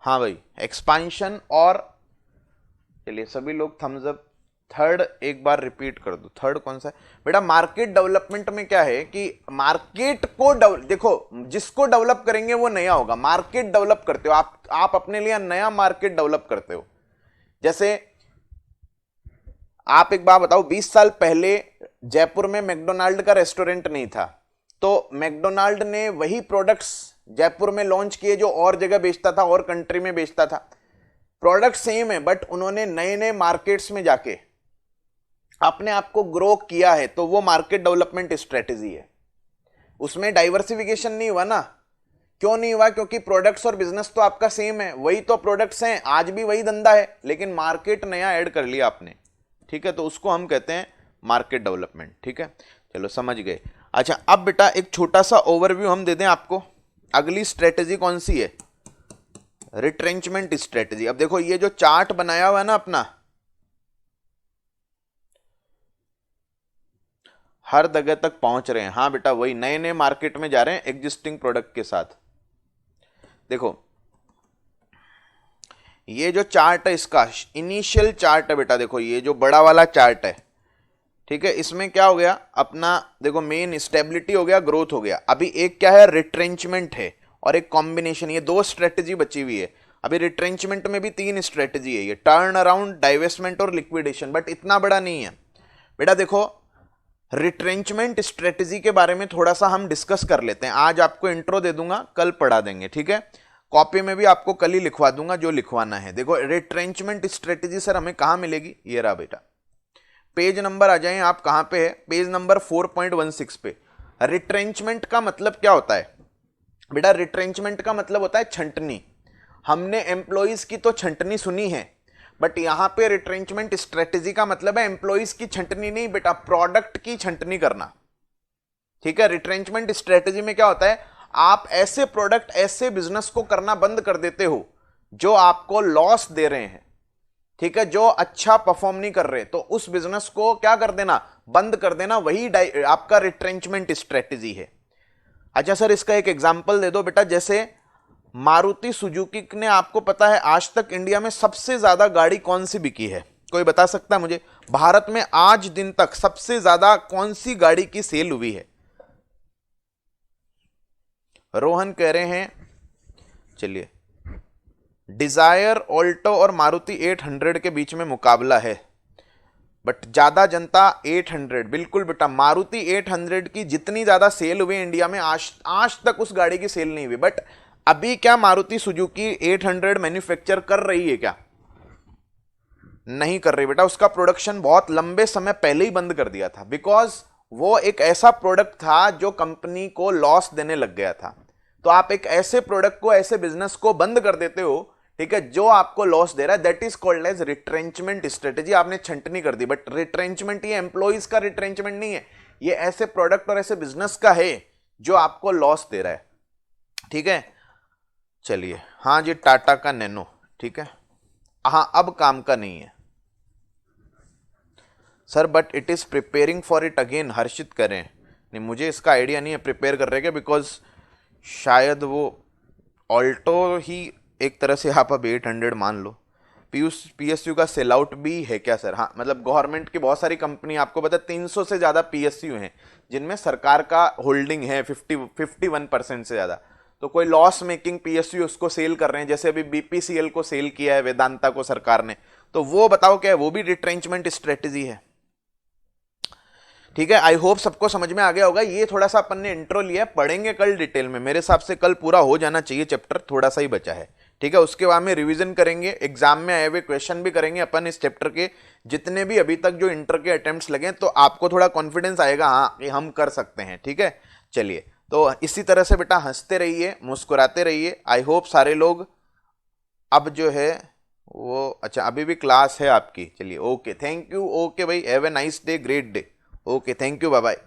हाँ भाई, एक्सपांशन और, चलिए सभी लोग थम्स अप। थर्ड एक बार रिपीट कर दो, थर्ड कौन सा है बेटा? मार्केट डेवलपमेंट में क्या है कि मार्केट को देखो, जिसको डेवलप करेंगे वो नया होगा। मार्केट डेवलप करते हो आप अपने लिए नया मार्केट डेवलप करते हो। जैसे आप एक बात बताओ, 20 साल पहले जयपुर में मैकडोनाल्ड का रेस्टोरेंट नहीं था, तो मैकडोनाल्ड ने वही प्रोडक्ट्स जयपुर में लॉन्च किए जो और जगह बेचता था और कंट्री में बेचता था। प्रोडक्ट सेम है, बट उन्होंने नए नए मार्केट्स में जाके अपने आप को ग्रो किया है, तो वो मार्केट डेवलपमेंट स्ट्रेटेजी है। उसमें डाइवर्सिफिकेशन नहीं हुआ ना। क्यों नहीं हुआ? क्योंकि प्रोडक्ट्स और बिजनेस तो आपका सेम है, वही तो प्रोडक्ट्स हैं, आज भी वही धंधा है, लेकिन मार्केट नया ऐड कर लिया आपने, ठीक है। तो उसको हम कहते हैं मार्केट डेवलपमेंट, ठीक है। चलो समझ गए। अच्छा, अब बेटा एक छोटा सा ओवरव्यू हम दे दें आपको। अगली स्ट्रेटेजी कौन सी है? Retrenchment strategy. अब देखो ये जो चार्ट बनाया हुआ है ना अपना, हर जगह तक पहुंच रहे हैं। हाँ बेटा, वही नए नए मार्केट में जा रहे हैं एग्जिस्टिंग प्रोडक्ट के साथ। देखो ये जो चार्ट है, इसका इनिशियल चार्ट है बेटा, देखो ये जो बड़ा वाला चार्ट है, ठीक है। इसमें क्या हो गया अपना, देखो मेन स्टेबिलिटी हो गया, ग्रोथ हो गया। अभी एक क्या है, रिट्रेंचमेंट है, और एक कॉम्बिनेशन, ये दो स्ट्रेटेजी बची हुई है। अभी रिट्रेंचमेंट में भी 3 स्ट्रेटेजी है, ये टर्न अराउंड, डाइवेस्टमेंट और लिक्विडेशन, बट इतना बड़ा नहीं है बेटा। देखो रिट्रेंचमेंट स्ट्रेटेजी के बारे में थोड़ा सा हम डिस्कस कर लेते हैं। आज आपको इंट्रो दे दूंगा, कल पढ़ा देंगे, ठीक है। कॉपी में भी आपको कल ही लिखवा दूंगा जो लिखवाना है। देखो रिट्रेंचमेंट स्ट्रेटेजी सर हमें कहां मिलेगी? ये रहा बेटा, पेज नंबर आ जाए आप, कहां पे है? पेज नंबर 4.16 पे। रिट्रेंचमेंट का मतलब क्या होता है बेटा? रिट्रेंचमेंट का मतलब होता है छंटनी। हमने एम्प्लॉइज की तो छंटनी सुनी है, बट यहां पे रिट्रेंचमेंट स्ट्रेटेजी का मतलब है एम्प्लॉइज की छंटनी नहीं बेटा, प्रोडक्ट की छंटनी करना, ठीक है। रिट्रेंचमेंट स्ट्रेटेजी में क्या होता है, आप ऐसे प्रोडक्ट, ऐसे बिजनेस को करना बंद कर देते हो जो आपको लॉस दे रहे हैं, ठीक है, जो अच्छा परफॉर्म नहीं कर रहे, तो उस बिजनेस को क्या कर देना, बंद कर देना, वही आपका रिट्रेंचमेंट स्ट्रेटेजी है। अच्छा सर इसका एक एग्जांपल दे दो बेटा। जैसे मारुति सुजुकी ने, आपको पता है आज तक इंडिया में सबसे ज्यादा गाड़ी कौन सी बिकी है? कोई बता सकता है मुझे? भारत में आज दिन तक सबसे ज्यादा कौन सी गाड़ी की सेल हुई है? रोहन कह रहे हैं, चलिए डिजायर, ऑल्टो और मारुति 800 के बीच में मुकाबला है, बट ज्यादा जनता 800, बिल्कुल बेटा। मारुति 800 की जितनी ज्यादा सेल हुई इंडिया में, आज तक उस गाड़ी की सेल नहीं हुई। बट अभी क्या मारुति सुजुकी 800 मैन्युफैक्चर कर रही है क्या? नहीं कर रही बेटा। उसका प्रोडक्शन बहुत लंबे समय पहले ही बंद कर दिया था, बिकॉज वो एक ऐसा प्रोडक्ट था जो कंपनी को लॉस देने लग गया था। तो आप एक ऐसे प्रोडक्ट को, ऐसे बिजनेस को बंद कर देते हो, ठीक है, जो आपको लॉस दे रहा है, that is called as retrenchment strategy. आपने छंटनी कर दी। बट रिट्रेंचमेंट ये एम्प्लॉइज का रिट्रेंचमेंट नहीं है, ये ऐसे प्रोडक्ट और ऐसे बिजनेस का है जो आपको लॉस दे रहा है, ठीक है। चलिए, हाँ जी, टाटा का नैनो, ठीक है। हाँ अब काम का नहीं है sir, but it is preparing for it again. Harshit करें, नहीं मुझे इसका आइडिया नहीं है प्रिपेयर कर रहे क्या, बिकॉज शायद वो ऑल्टो ही एक तरह से आप अब 800 मान लो, पीएसयू का सेल आउट भी है क्या सर? हाँ, मतलब गवर्नमेंट की बहुत सारी कंपनी, आपको पता है 300 से ज़्यादा पीएसयू हैं जिनमें सरकार का होल्डिंग है 51% से ज़्यादा। तो कोई लॉस मेकिंग पीएसयू उसको सेल कर रहे हैं, जैसे अभी बीपीसीएल को सेल किया है वेदांता को सरकार ने, तो वो बताओ क्या है? वो भी रिट्रेंचमेंट स्ट्रेटेजी है। ठीक है, आई होप सबको समझ में आ गया होगा। ये थोड़ा सा अपन ने इंट्रो लिया है, पढ़ेंगे कल डिटेल में। मेरे हिसाब से कल पूरा हो जाना चाहिए चैप्टर, थोड़ा सा ही बचा है। ठीक है, उसके बाद में रिवीजन करेंगे, एग्जाम में आए हुए क्वेश्चन भी करेंगे अपन इस चैप्टर के, जितने भी अभी तक जो इंटर के अटेम्प्ट्स लगे, तो आपको थोड़ा कॉन्फिडेंस आएगा, हाँ कि हम कर सकते हैं। ठीक है, चलिए, तो इसी तरह से बेटा हंसते रहिए, मुस्कुराते रहिए। आई होप सारे लोग अब जो है वो, अच्छा अभी भी क्लास है आपकी, चलिए ओके, थैंक यू, ओके भाई, have a nice day, great day, okay, thank you, bye bye.